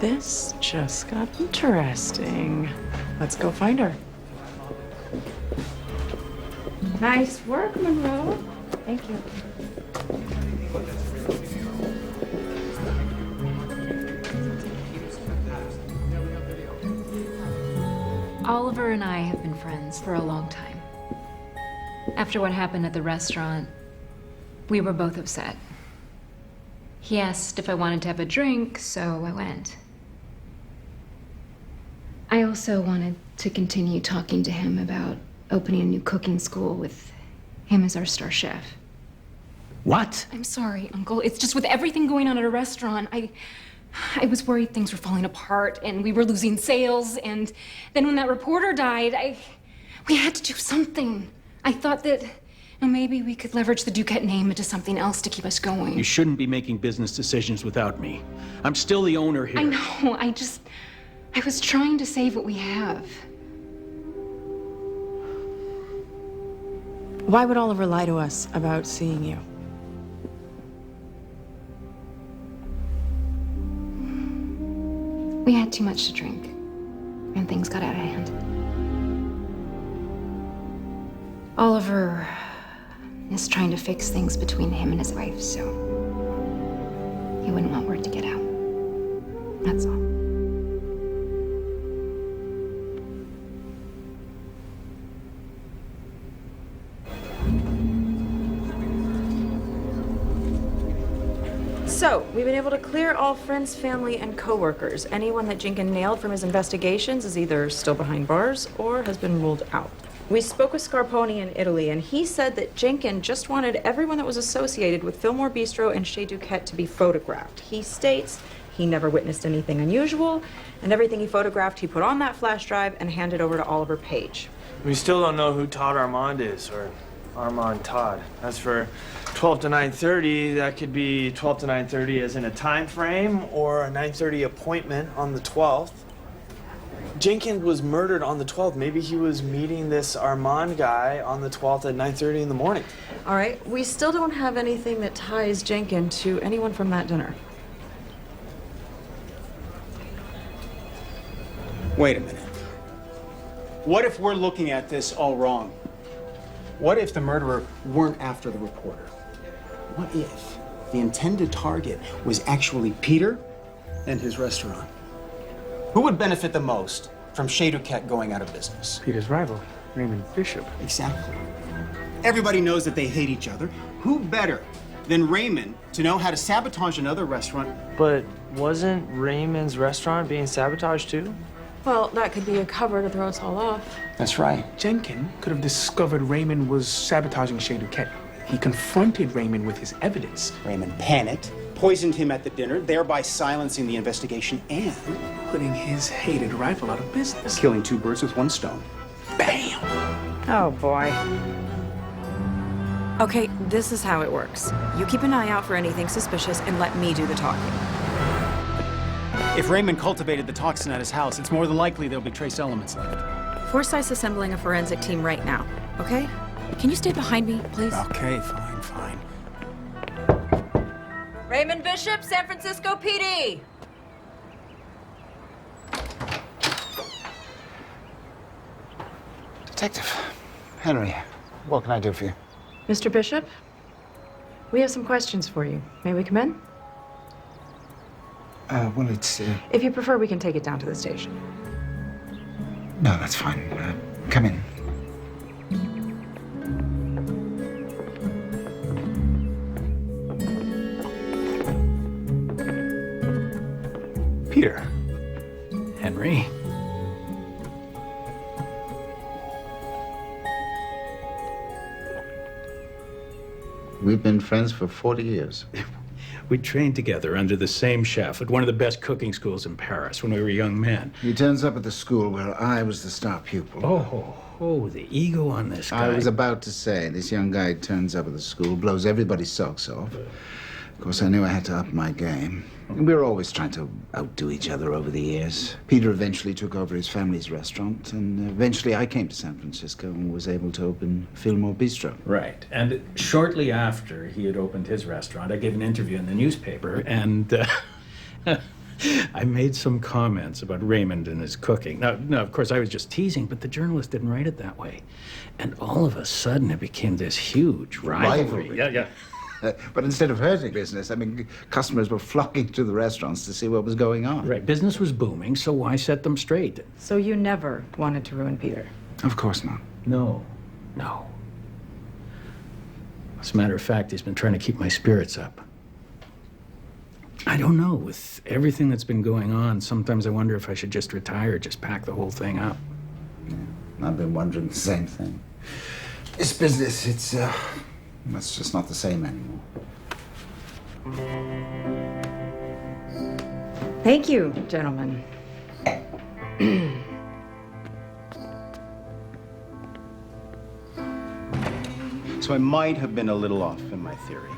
This just got interesting. Let's go find her. Nice work, Monroe. Thank you. Oliver and I have been friends for a long time. After what happened at the restaurant, we were both upset. He asked if I wanted to have a drink, so I went. I also wanted to continue talking to him about opening a new cooking school with him as our star chef. What? I'm sorry, Uncle. It's just with everything going on at a restaurant, I was worried things were falling apart and we were losing sales. And then when that reporter died, we had to do something. I thought that maybe we could leverage the Duquette name into something else to keep us going. You shouldn't be making business decisions without me. I'm still the owner here. I know. I was trying to save what we have. Why would Oliver lie to us about seeing you? We had too much to drink, and things got out of hand. Oliver is trying to fix things between him and his wife, so he wouldn't want word to get out. That's all. So, we've been able to clear all friends, family, and coworkers. Anyone that Jenkins nailed from his investigations is either still behind bars or has been ruled out. We spoke with Scarponi in Italy, and he said that Jenkins just wanted everyone that was associated with Fillmore Bistro and Chez Duquette to be photographed. He states he never witnessed anything unusual, and everything he photographed he put on that flash drive and handed over to Oliver Page. We still don't know who Todd Armand is or Armand Todd. As for 12 to 9:30, that could be 12 to 9:30 as in a time frame or a 9:30 appointment on the 12th. Jenkins was murdered on the 12th. Maybe he was meeting this Armand guy on the 12th at 9:30 in the morning. All right, we still don't have anything that ties Jenkins to anyone from that dinner. Wait a minute. What if we're looking at this all wrong? What if the murderer weren't after the reporter? What if the intended target was actually Peter and his restaurant? Who would benefit the most from Chez Duquette going out of business? Peter's rival, Raymond Bishop. Exactly. Everybody knows that they hate each other. Who better than Raymond to know how to sabotage another restaurant? But wasn't Raymond's restaurant being sabotaged too? Well, that could be a cover to throw us all off. That's right. Jenkins could have discovered Raymond was sabotaging Chez Duquette. He confronted Raymond with his evidence. Raymond panicked, poisoned him at the dinner, thereby silencing the investigation and putting his hated rival out of business. Killing two birds with one stone. Bam! Oh, boy. Okay, this is how it works. You keep an eye out for anything suspicious and let me do the talking. If Raymond cultivated the toxin at his house, it's more than likely there'll be trace elements left. Forsyth's assembling a forensic team right now, okay? Can you stay behind me, please? Okay, fine. Raymond Bishop, San Francisco PD. Detective Henry, what can I do for you? Mr. Bishop, we have some questions for you. May we come in? Well, it's, If you prefer, we can take it down to the station. No, that's fine. Come in. Peter. Henry. We've been friends for 40 years. We trained together under the same chef at one of the best cooking schools in Paris when we were young men. He turns up at the school where I was the star pupil. Oh, the ego on this guy. I was about to say, this young guy turns up at the school, blows everybody's socks off. Of course, I knew I had to up my game. We were always trying to outdo each other over the years. Peter eventually took over his family's restaurant, and eventually I came to San Francisco and was able to open Fillmore Bistro. Right. And shortly after he had opened his restaurant, I gave an interview in the newspaper, and I made some comments about Raymond and his cooking. Now, of course, I was just teasing, but the journalist didn't write it that way. And all of a sudden, it became this huge rivalry. Yeah. But instead of hurting business, I mean, customers were flocking to the restaurants to see what was going on. Right. Business was booming, so why set them straight? So you never wanted to ruin Peter? Of course not. No. As a matter of fact, he's been trying to keep my spirits up. I don't know. With everything that's been going on, sometimes I wonder if I should just retire, just pack the whole thing up. Yeah, I've been wondering the same thing. This business, it's just not the same anymore. Thank you, gentlemen. So I might have been a little off in my theory.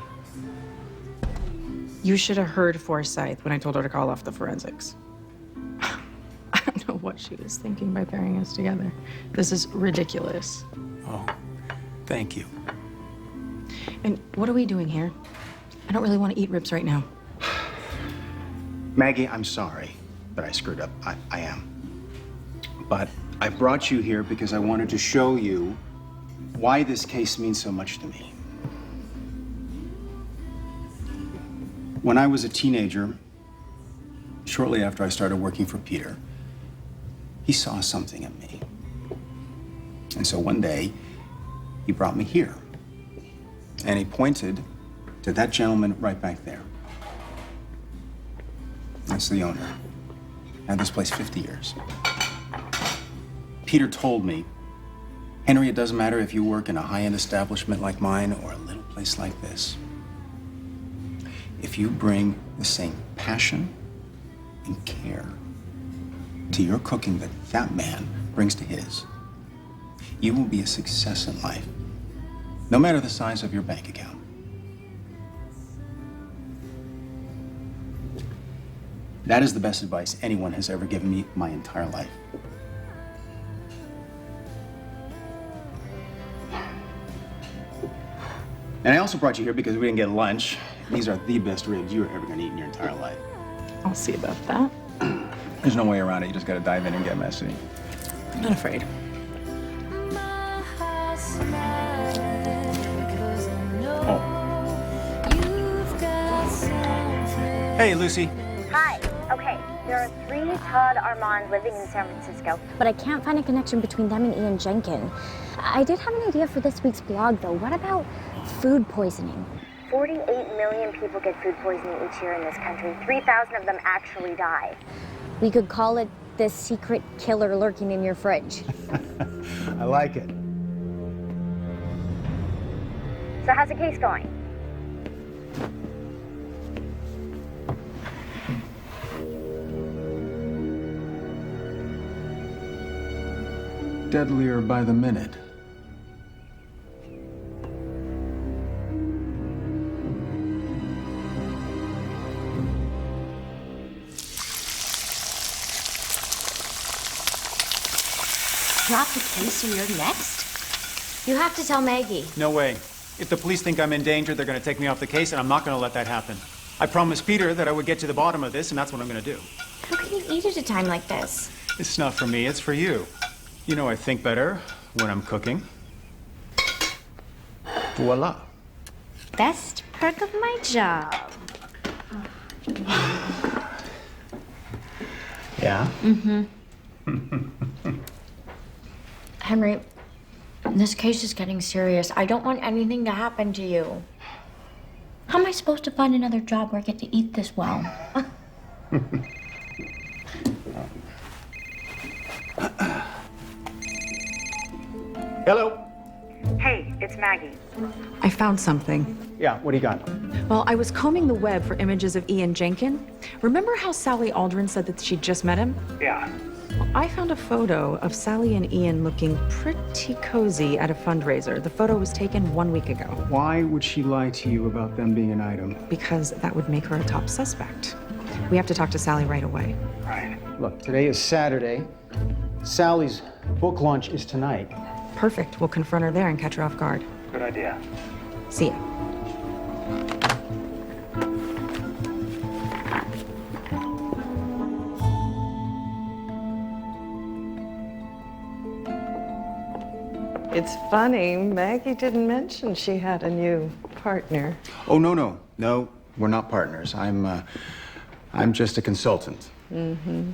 You should have heard Forsyth when I told her to call off the forensics. I don't know what she was thinking by pairing us together. This is ridiculous. Oh, thank you. And what are we doing here? I don't really want to eat ribs right now. Maggie, I'm sorry that I screwed up. I am. But I brought you here because I wanted to show you why this case means so much to me. When I was a teenager, shortly after I started working for Peter, he saw something in me. And so one day, he brought me here. And he pointed to that gentleman right back there. That's the owner. Had this place 50 years. Peter told me, Henry, it doesn't matter if you work in a high-end establishment like mine or a little place like this. If you bring the same passion and care to your cooking that that man brings to his, you will be a success in life. no matter the size of your bank account. That is the best advice anyone has ever given me my entire life. And I also brought you here because we didn't get lunch. These are the best ribs you're ever gonna eat in your entire life. I'll see about that. There's no way around it. You just gotta dive in and get messy. I'm not afraid. Hey, Lucy. Hi. Okay, there are 3 Todd Armands living in San Francisco, but I can't find a connection between them and Ian Jenkins. I did have an idea for this week's blog, though. What about food poisoning? 48 million people get food poisoning each year in this country. 3,000 of them actually die. We could call it the secret killer lurking in your fridge. I like it. So how's the case going? Deadlier by the minute. Drop the case and you're next? You have to tell Maggie. No way. If the police think I'm in danger, they're going to take me off the case, and I'm not going to let that happen. I promised Peter that I would get to the bottom of this, and that's what I'm going to do. How can you eat at a time like this? It's not for me, it's for you. You know I think better when I'm cooking. Voila. Best perk of my job. Yeah? Mm-hmm. Henry, this case is getting serious. I don't want anything to happen to you. How am I supposed to find another job where I get to eat this well? Hello? Hey, it's Maggie. I found something. Yeah, what do you got? Well, I was combing the web for images of Ian Jenkins. Remember how Sally Aldren said that she'd just met him? Yeah. Well, I found a photo of Sally and Ian looking pretty cozy at a fundraiser. The photo was taken 1 week ago. Why would she lie to you about them being an item? Because that would make her a top suspect. We have to talk to Sally right away. Right. Look, today is Saturday. Sally's book launch is tonight. Perfect. We'll confront her there and catch her off guard. Good idea. See ya. It's funny, Maggie didn't mention she had a new partner. Oh, no. No, we're not partners. I'm just a consultant. Mm-hmm.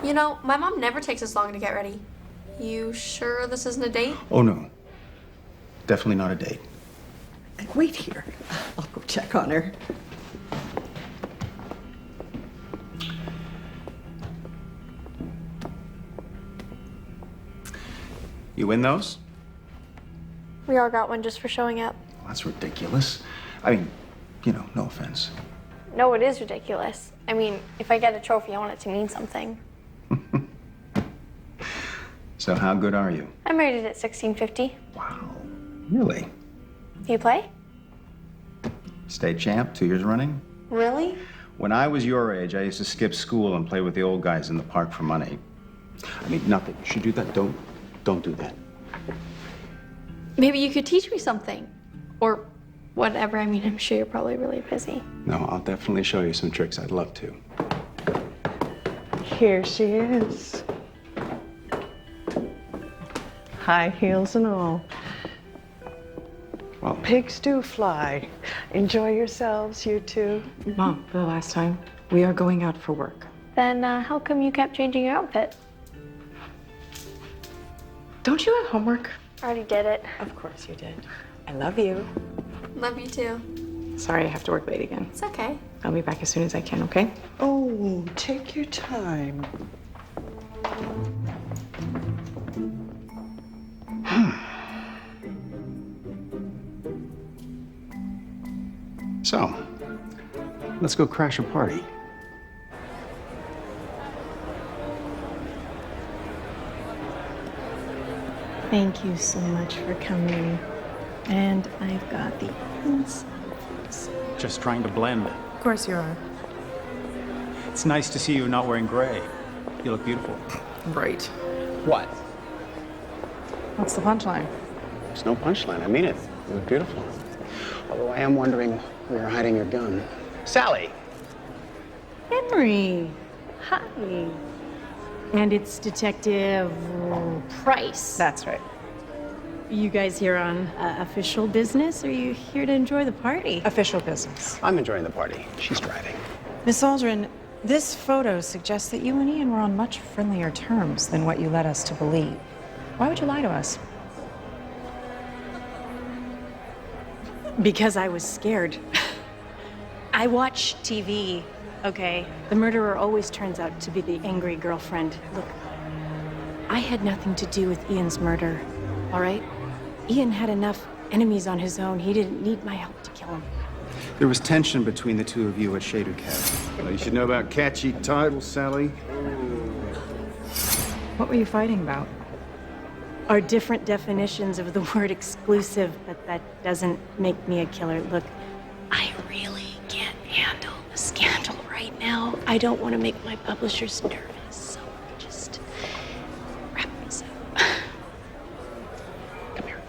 You know, my mom never takes us long to get ready. You sure this isn't a date? Oh, no. Definitely not a date. Wait here. I'll go check on her. You win those? We all got one just for showing up. That's ridiculous. I mean, you know, no offense. No, it is ridiculous. I mean, if I get a trophy, I want it to mean something. So how good are you? I'm rated at 1650. Really? You play? State champ, 2 years running? Really? When I was your age, I used to skip school and play with the old guys in the park for money. I mean, not that you should do that. Don't do that. Maybe you could teach me something. Or whatever. I mean, I'm sure you're probably really busy. No, I'll definitely show you some tricks. I'd love to. Here she is. High heels and all. Well, pigs do fly. Enjoy yourselves, you two. Mom, for the last time, we are going out for work. Then how come you kept changing your outfit? Don't you have homework? I already did it. Of course you did. I love you. Love you too. Sorry, I have to work late again. It's okay. I'll be back as soon as I can, okay? Oh, take your time. So, let's go crash a party. Thank you so much for coming. And I've got the inside. Just trying to blend. Of course you are. It's nice to see you not wearing gray. You look beautiful. Right. What? What's the punchline? There's no punchline. I mean it. You look beautiful. Although I am wondering where you're hiding your gun. Sally! Henry. Hi. And it's Detective Price. That's right. You guys here on official business, or are you here to enjoy the party? Official business. I'm enjoying the party. She's driving. Miss Aldren, this photo suggests that you and Ian were on much friendlier terms than what you led us to believe. Why would you lie to us? Because I was scared. I watch TV, okay? The murderer always turns out to be the angry girlfriend. Look, I had nothing to do with Ian's murder, all right? Ian had enough enemies on his own. He didn't need my help to kill him. There was tension between the two of you at Shadu Cab. Well, you should know about catchy titles, Sally. What were you fighting about? Are different definitions of the word exclusive, but that doesn't make me a killer. Look, I really can't handle a scandal right now. I don't want to make my publishers nervous, so just wrap this up. Come here.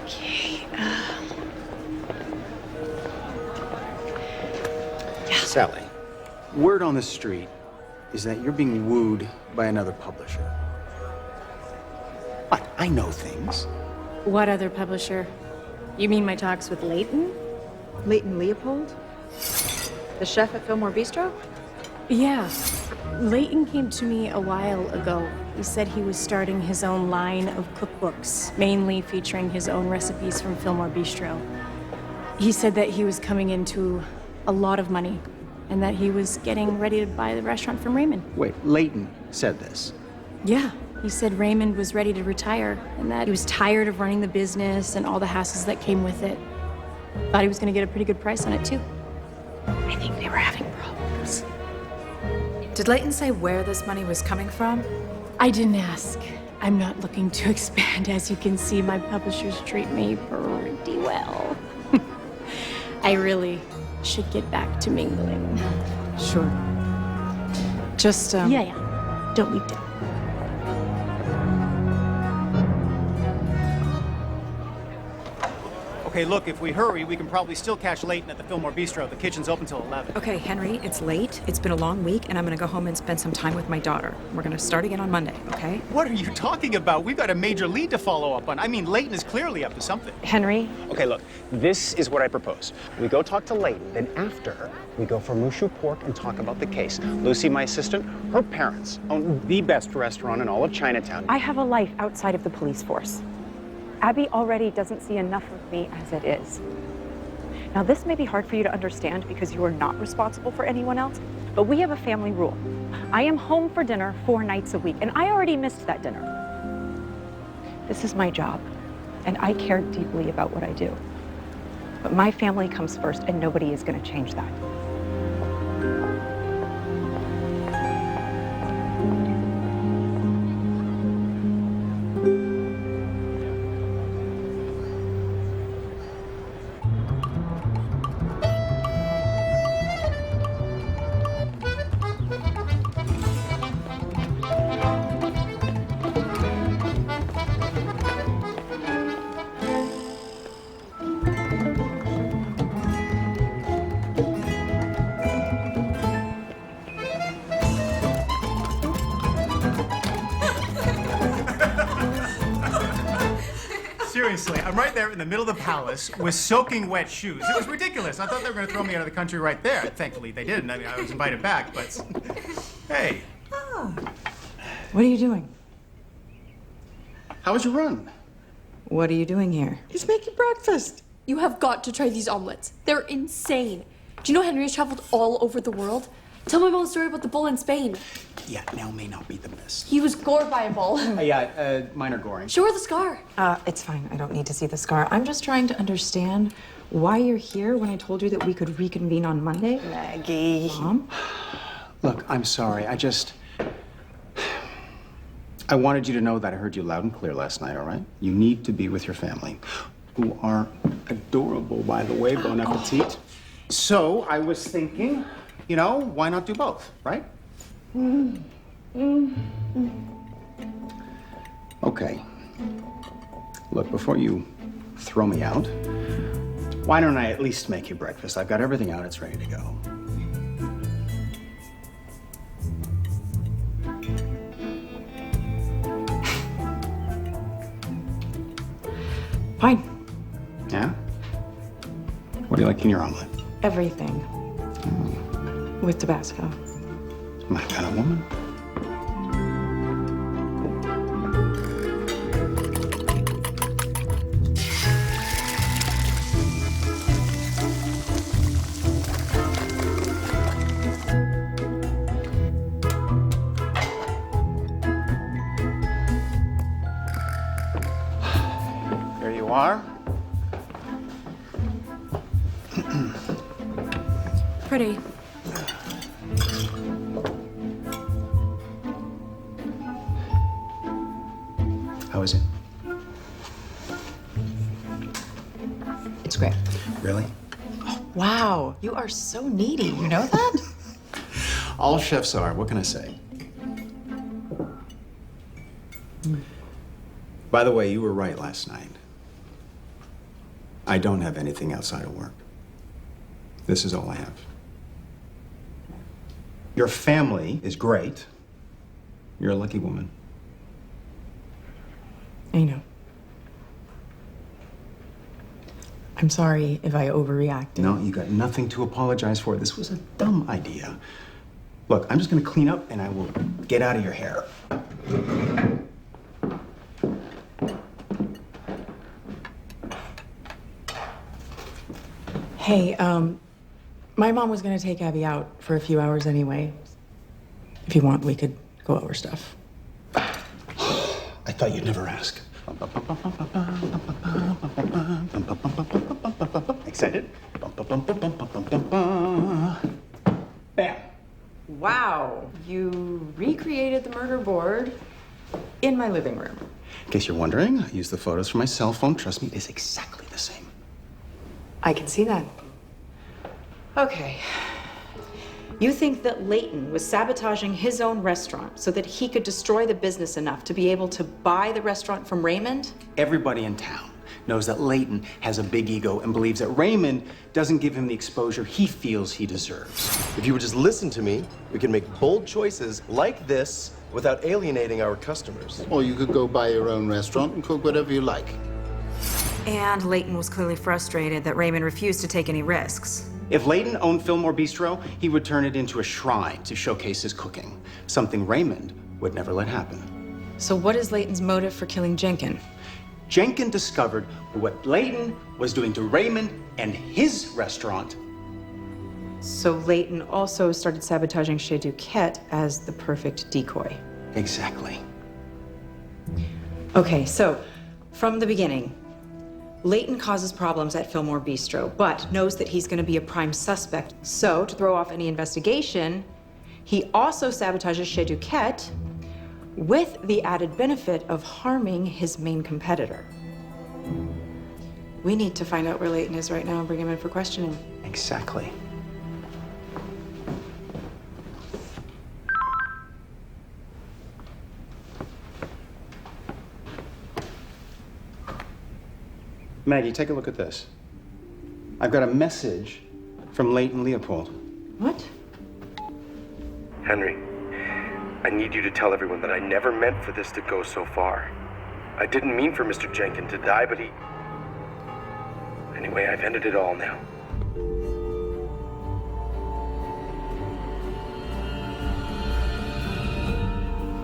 Okay. Sally, word on the street is that you're being wooed by another publisher. I know things. What other publisher? You mean my talks with Leighton? Leighton Leopold? The chef at Fillmore Bistro? Yeah. Leighton came to me a while ago. He said he was starting his own line of cookbooks, mainly featuring his own recipes from Fillmore Bistro. He said that he was coming into a lot of money and that he was getting ready to buy the restaurant from Raymond. Wait, Leighton said this. Yeah. He said Raymond was ready to retire and that he was tired of running the business and all the hassles that came with it. Thought he was going to get a pretty good price on it, too. I think they were having problems. Did Leighton say where this money was coming from? I didn't ask. I'm not looking to expand. As you can see, my publishers treat me pretty well. I really should get back to mingling. Sure. Just, Yeah. Don't leave town. Okay, look, if we hurry, we can probably still catch Leighton at the Fillmore Bistro. The kitchen's open till 11. Okay, Henry, it's late. It's been a long week, and I'm gonna go home and spend some time with my daughter. We're gonna start again on Monday, okay? What are you talking about? We've got a major lead to follow up on. I mean, Leighton is clearly up to something. Henry? Okay, look, this is what I propose. We go talk to Leighton, then after, we go for Mushu Pork and talk about the case. Lucy, my assistant, her parents own the best restaurant in all of Chinatown. I have a life outside of the police force. Abby already doesn't see enough of me as it is. Now, this may be hard for you to understand because you are not responsible for anyone else, but we have a family rule. I am home for dinner 4 nights a week, and I already missed that dinner. This is my job, and I care deeply about what I do. But my family comes first, and nobody is going to change that. Seriously, I'm right there in the middle of the palace with soaking wet shoes. It was ridiculous. I thought they were going to throw me out of the country right there. Thankfully, they didn't. I mean, I was invited back, but hey. What are you doing? How was your run? What are you doing here? He's making breakfast. You have got to try these omelets. They're insane. Do you know Henry has traveled all over the world? Tell my mom a story about the bull in Spain. Yeah, now may not be the best. He was gored by a bull. Minor goring. Show her the scar. It's fine. I don't need to see the scar. I'm just trying to understand why you're here when I told you that we could reconvene on Monday. Maggie. Mom? Look, I'm sorry. I wanted you to know that I heard you loud and clear last night, all right? You need to be with your family, who are adorable, by the way. Bon appetit. So I was thinking, why not do both, right? Okay. Look, before you throw me out, Why don't I at least make you breakfast? I've got everything out, it's ready to go. Fine. Yeah? What do you like in your omelet? Everything. With Tabasco. My kind of woman. There you are. Pretty. How is it? It's great. Really? Wow, you are so needy. You know that? All chefs are. What can I say? By the way, you were right last night. I don't have anything outside of work. This is all I have. Your family is great. You're a lucky woman. I know. I'm sorry if I overreacted. No, you got nothing to apologize for. This was a dumb idea. Look, I'm just gonna clean up and I will get out of your hair. Hey, my mom was gonna take Abby out for a few hours anyway. If you want, we could go over stuff. I thought you'd never ask. Excited? Bam. Wow, you recreated the murder board in my living room. In case you're wondering, I used the photos from my cell phone. Trust me, it is exactly the same. I can see that. Okay. You think that Leighton was sabotaging his own restaurant so that he could destroy the business enough to be able to buy the restaurant from Raymond? Everybody in town knows that Leighton has a big ego and believes that Raymond doesn't give him the exposure he feels he deserves. If you would just listen to me, we can make bold choices like this without alienating our customers. Or you could go buy your own restaurant and cook whatever you like. And Leighton was clearly frustrated that Raymond refused to take any risks. If Leighton owned Fillmore Bistro, he would turn it into a shrine to showcase his cooking, something Raymond would never let happen. So what is Leighton's motive for killing Jenkin? Jenkin discovered what Leighton was doing to Raymond and his restaurant. So Leighton also started sabotaging Chez Duquette as the perfect decoy. Exactly. Okay, so from the beginning, Leighton causes problems at Fillmore Bistro, but knows that he's going to be a prime suspect. So, to throw off any investigation, he also sabotages Chez Duquette with the added benefit of harming his main competitor. We need to find out where Leighton is right now and bring him in for questioning. Exactly. Maggie, take a look at this. I've got a message from Leighton Leopold. What? Henry, I need you to tell everyone that I never meant for this to go so far. I didn't mean for Mr. Jenkin to die, but he... Anyway, I've ended it all now.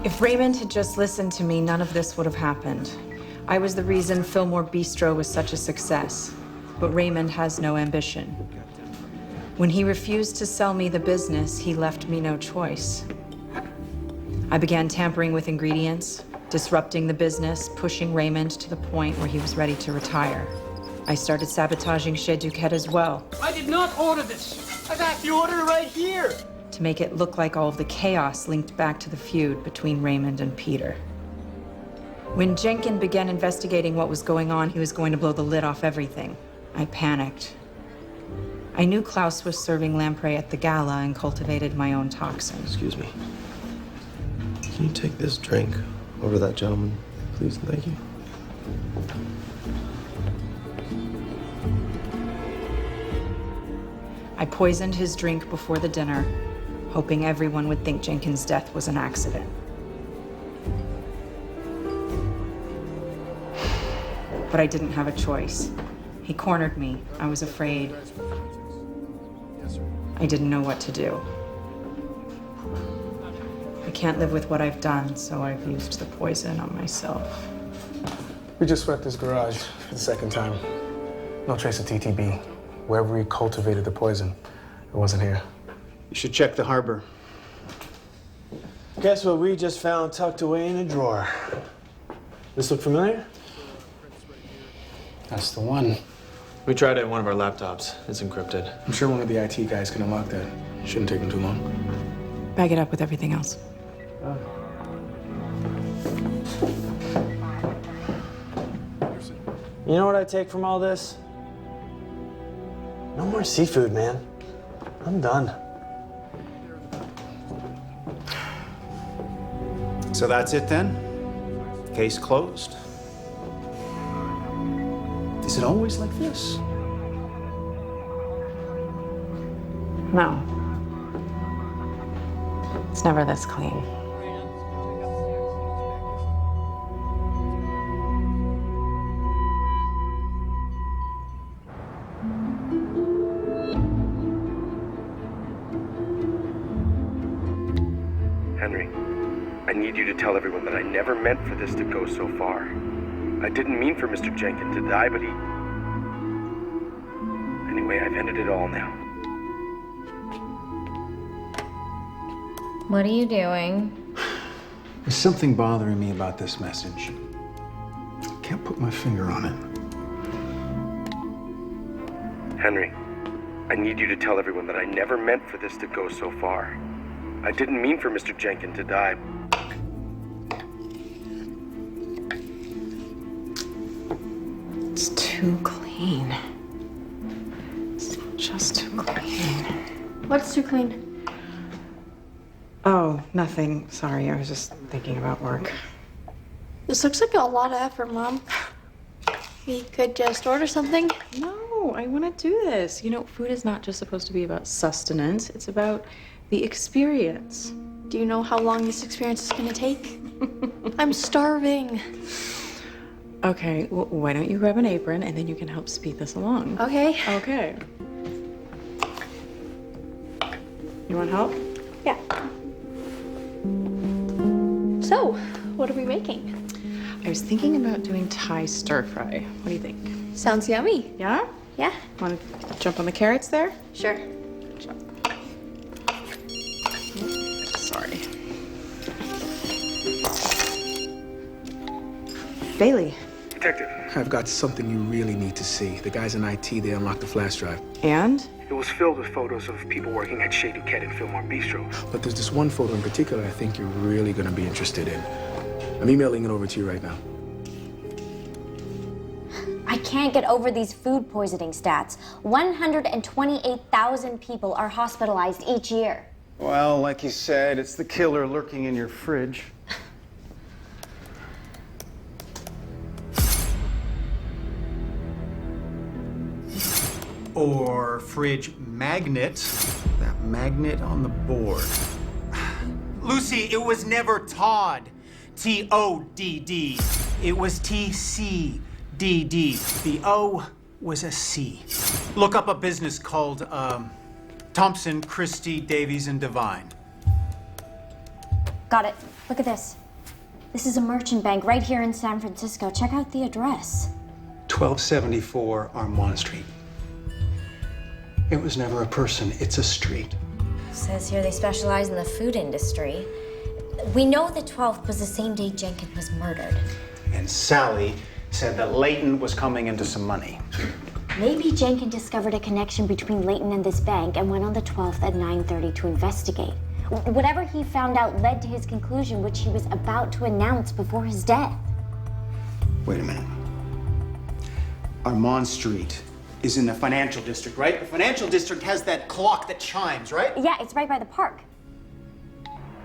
If Raymond had just listened to me, none of this would have happened. I was the reason Fillmore Bistro was such a success, but Raymond has no ambition. When he refused to sell me the business, he left me no choice. I began tampering with ingredients, disrupting the business, pushing Raymond to the point where he was ready to retire. I started sabotaging Chez Duquette as well, I did not order this. I got the order right here. to make it look like all of the chaos linked back to the feud between Raymond and Peter. When Jenkins began investigating what was going on, he was going to blow the lid off everything. I panicked. I knew Klaus was serving lamprey at the Gala and cultivated my own toxin. Excuse me. Can you take this drink over to that gentleman, please? Thank you. I poisoned his drink before the dinner, hoping everyone would think Jenkins' death was an accident. But I didn't have a choice. He cornered me. I was afraid. I didn't know what to do. I can't live with what I've done, so I've used the poison on myself. We just swept this garage for the second time. No trace of TTB. Wherever we cultivated the poison, it wasn't here. You should check the harbor. Guess what we just found tucked away in a drawer? This look familiar? That's the one. We tried it on one of our laptops. It's encrypted. I'm sure one of the IT guys can unlock that. Shouldn't take them too long. Bag it up with everything else. You know what I take from all this? No more seafood, man. I'm done. So that's it then? Case closed? Is it always like this? No. It's never this clean. Henry, I need you to tell everyone that I never meant for this to go so far. I didn't mean for Mr. Jenkins to die, but he... Anyway, I've ended it all now. What are you doing? There's something bothering me about this message. I can't put my finger on it. Henry, I need you to tell everyone that I never meant for this to go so far. I didn't mean for Mr. Jenkins to die. It's too clean. It's just too clean. What's too clean? Oh, nothing. Sorry, I was just thinking about work. This looks like a lot of effort, Mom. We could just order something. No, I want to do this. You know, food is not just supposed to be about sustenance. It's about the experience. Do you know how long this experience is going to take? I'm starving. Okay, well, why don't you grab an apron and then you can help speed this along. Okay. Okay. You want help? Yeah. So, what are we making? I was thinking about doing Thai stir fry. What do you think? Sounds yummy. Yeah? Yeah. Want to jump on the carrots there? Sure. Good job. Sorry. Bailey. Detective. I've got something you really need to see. The guys in IT, they unlocked the flash drive. And? It was filled with photos of people working at Chez Duquette and Fillmore Bistro. But there's this one photo in particular I think you're really gonna be interested in. I'm emailing it over to you right now. I can't get over these food poisoning stats. 128,000 people are hospitalized each year. Well, like you said, it's the killer lurking in your fridge. Or fridge magnet. That magnet on the board. Lucy, it was never Todd. T-O-D-D. It was T-C-D-D. The O was a C. Look up a business called, Thompson, Christie, Davies, and Devine. Got it. Look at this. This is a merchant bank right here in San Francisco. Check out the address. 1274 Armand Street. It was never a person, it's a street. Says here they specialize in the food industry. We know the 12th was the same day Jenkins was murdered. And Sally said that Leighton was coming into some money. Maybe Jenkins discovered a connection between Leighton and this bank and went on the 12th at 9:30 to investigate. Whatever he found out led to his conclusion, which he was about to announce before his death. Wait a minute. Armand Street is in the financial district, right? The financial district has that clock that chimes, right? Yeah, it's right by the park.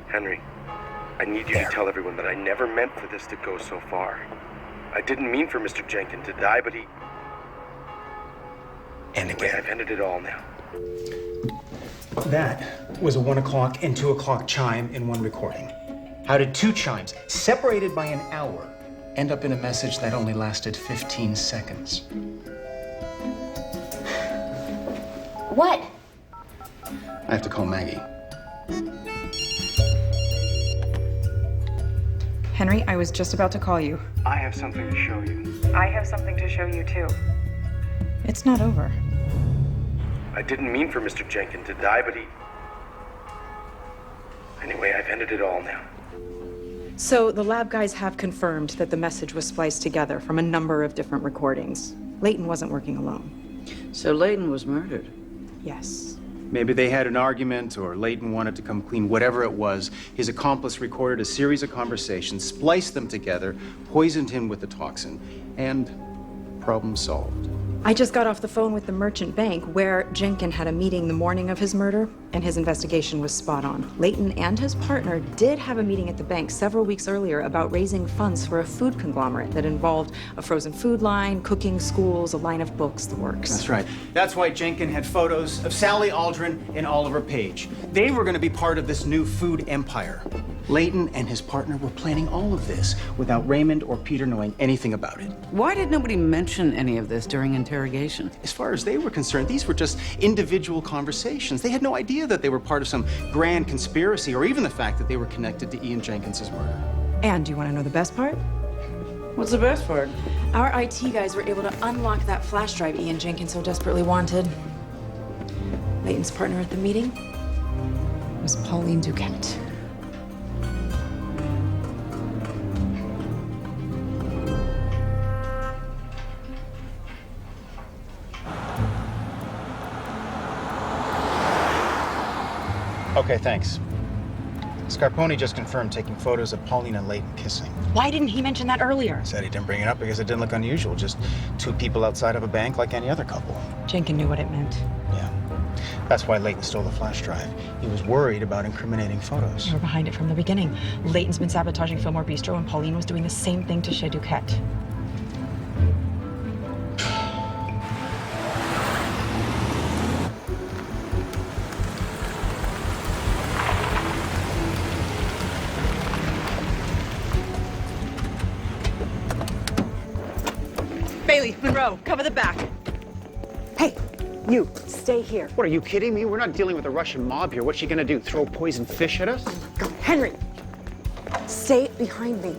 Henry, I need you to tell everyone that I never meant for this to go so far. I didn't mean for Mr. Jenkins to die, but he... Anyway, I've ended it all now. That was a 1 o'clock and 2 o'clock chime in one recording. How did two chimes, separated by an hour, end up in a message that only lasted 15 seconds? What? I have to call Maggie. Henry, I was just about to call you. I have something to show you. I have something to show you, too. It's not over. I didn't mean for Mr. Jenkins to die, but he... Anyway, I've ended it all now. So the lab guys have confirmed that the message was spliced together from a number of different recordings. Leighton wasn't working alone. So Leighton was murdered? Yes. Maybe they had an argument, or Leighton wanted to come clean, whatever it was. His accomplice recorded a series of conversations, spliced them together, poisoned him with the toxin, and problem solved. I just got off the phone with the merchant bank where Jenkins had a meeting the morning of his murder, and his investigation was spot on. Leighton and his partner did have a meeting at the bank several weeks earlier about raising funds for a food conglomerate that involved a frozen food line, cooking schools, a line of books, the works. That's right. That's why Jenkins had photos of Sally Aldren and Oliver Page. They were going to be part of this new food empire. Leighton and his partner were planning all of this without Raymond or Peter knowing anything about it. Why did nobody mention any of this during interrogation? As far as they were concerned, these were just individual conversations. They had no idea that they were part of some grand conspiracy, or even the fact that they were connected to Ian Jenkins's murder. And do you want to know the best part? What's the best part? Our IT guys were able to unlock that flash drive Ian Jenkins so desperately wanted. Leighton's partner at the meeting was Pauline Duquette. Okay, thanks. Scarponi just confirmed taking photos of Pauline and Leighton kissing. Why didn't he mention that earlier? Said he didn't bring it up because it didn't look unusual. Just two people outside of a bank like any other couple. Jenkins knew what it meant. Yeah. That's why Leighton stole the flash drive. He was worried about incriminating photos. They were behind it from the beginning. Leighton's been sabotaging Fillmore Bistro, and Pauline was doing the same thing to Chez Duquette. Bailey, Monroe, cover the back. Hey, you, stay here. What, are you kidding me? We're not dealing with a Russian mob here. What's she gonna do, throw poison fish at us? Go, Henry, stay behind me.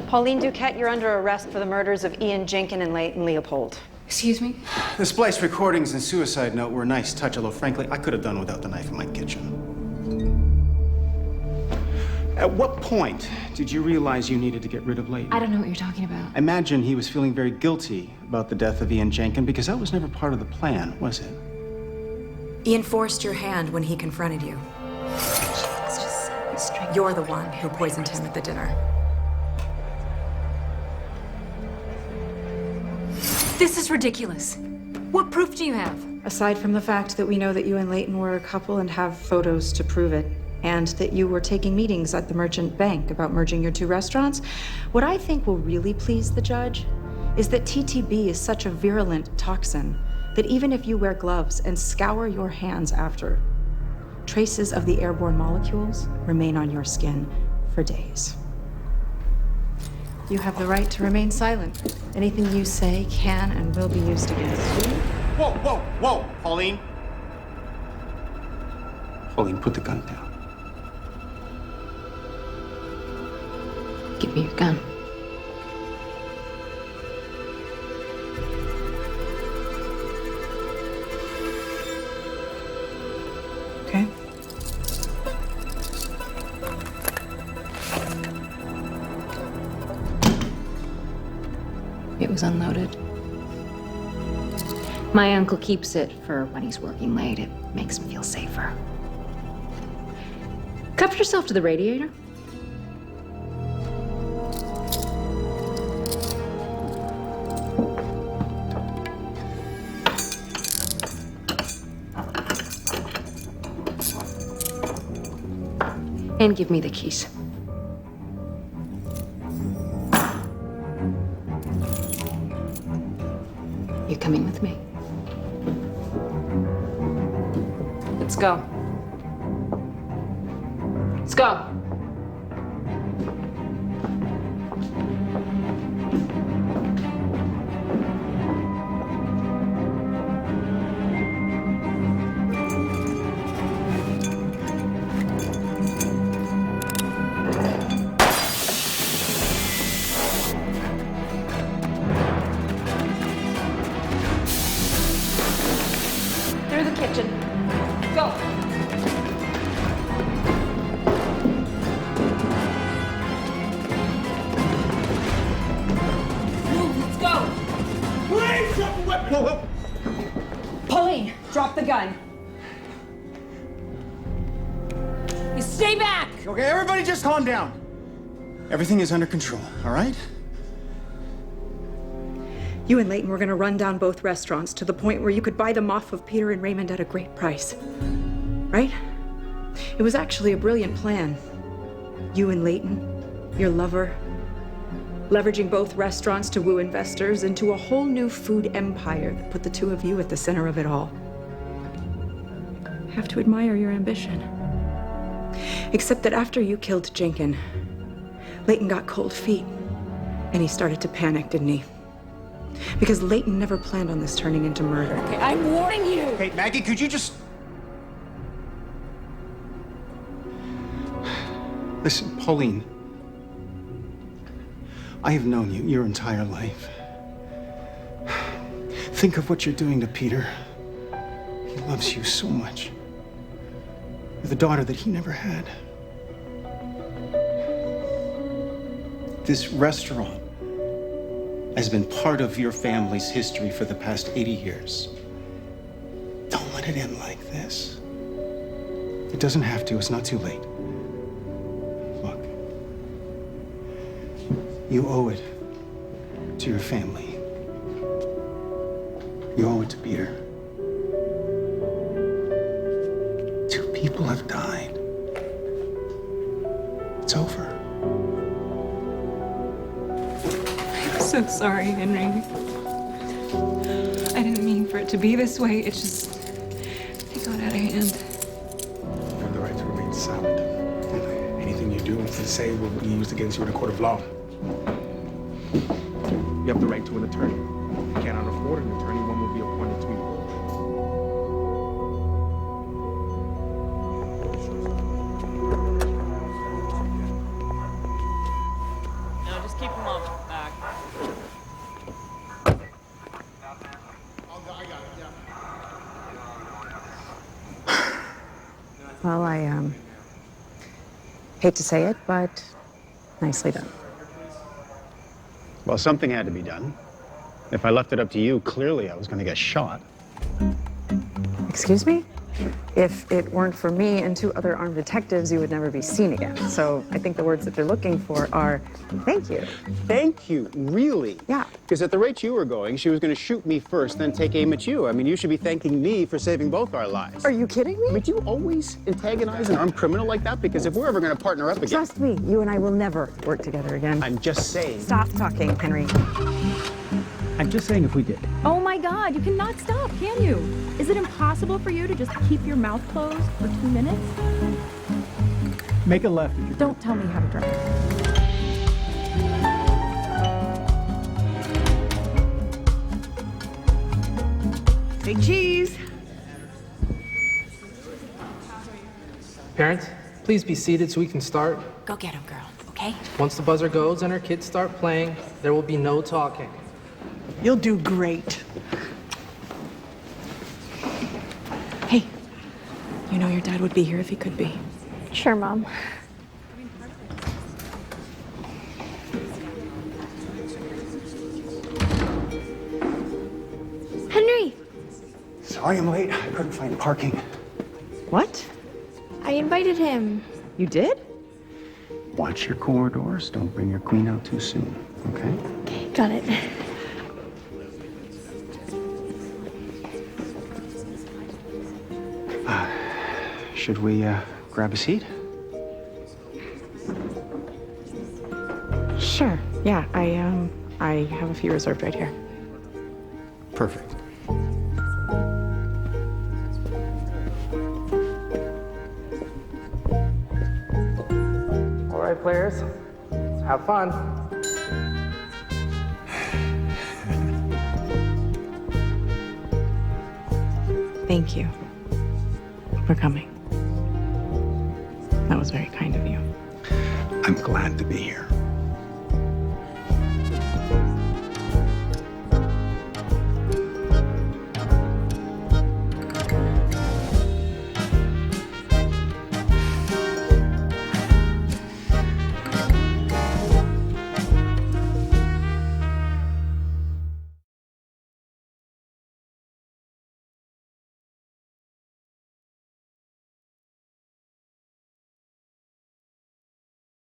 Pauline Duquette, you're under arrest for the murders of Ian Jenkins and Leighton Leopold. Excuse me? The spliced recordings and suicide note were a nice touch, although frankly, I could have done without the knife in my kitchen. At what point did you realize you needed to get rid of Leighton? I don't know what you're talking about. I imagine he was feeling very guilty about the death of Ian Jenkins because that was never part of the plan, was it? Ian forced your hand when he confronted you. You're the one who poisoned him at the dinner. This is ridiculous. What proof do you have? Aside from the fact that we know that you and Leighton were a couple and have photos to prove it, and that you were taking meetings at the merchant bank about merging your two restaurants, what I think will really please the judge is that TTB is such a virulent toxin that even if you wear gloves and scour your hands after, traces of the airborne molecules remain on your skin for days. You have the right to remain silent. Anything you say can and will be used against you. Whoa, whoa, whoa, Pauline. Pauline, put the gun down. Give me your gun. Okay. It was unloaded. My uncle keeps it for when he's working late. It makes him feel safer. Cuff yourself to the radiator. And give me the keys. You coming with me? Let's go. Let's go. Through the kitchen. Go. Whoa. Pauline, drop the gun. You stay back! Okay, everybody just calm down. Everything is under control, all right? You and Leighton were gonna run down both restaurants to the point where you could buy them off of Peter and Raymond at a great price. Right? It was actually a brilliant plan. You and Leighton, your lover, leveraging both restaurants to woo investors into a whole new food empire that put the two of you at the center of it all. I have to admire your ambition. Except that after you killed Jenkins, Leighton got cold feet, and he started to panic, didn't he? Because Leighton never planned on this turning into murder. Okay, I'm warning you! Hey, Maggie, could you just... Listen, Pauline. I have known you your entire life. Think of what you're doing to Peter. He loves you so much. You're the daughter that he never had. This restaurant has been part of your family's history for the past 80 years. Don't let it end like this. It doesn't have to. It's not too late. Look, you owe it to your family. You owe it to Peter. 2 people have died. It's over. I'm so sorry, Henry. I didn't mean for it to be this way. It got out of hand. You have the right to remain silent. And anything you do and say will be used against you in a court of law. You have the right to an attorney. If you cannot afford an attorney, one will be appointed to you. No, just keep them on back. Well, I hate to say it, but nicely done. Well, something had to be done. If I left it up to you, clearly I was going to get shot. Excuse me? If it weren't for me and 2 other armed detectives, you would never be seen again. So I think the words that you're looking for are, thank you. Thank you? Really? Yeah. Because at the rate you were going, she was going to shoot me first, then take aim at you. I mean, you should be thanking me for saving both our lives. Are you kidding me? Would you always antagonize an armed criminal like that? Because if we're ever going to partner up again... Trust me, you and I will never work together again. I'm just saying... Stop talking, Henry. I'm just saying if we did. Oh my God, you cannot stop, can you? Is it impossible for you to just keep your mouth closed for 2 minutes? Make a left. Don't tell me how to drive. Big cheese. Parents, please be seated so we can start. Go get him, girl, okay? Once the buzzer goes and our kids start playing, there will be no talking. You'll do great. Hey, you know your dad would be here if he could be. Sure, Mom. Henry! Sorry I'm late. I couldn't find parking. What? I invited him. You did? Watch your corridors. Don't bring your queen out too soon, okay? Okay, got it. Should we grab a seat? Sure. Yeah, I have a few reserved right here. Perfect. All right, players, have fun. Thank you for coming. That was very kind of you. I'm glad to be here.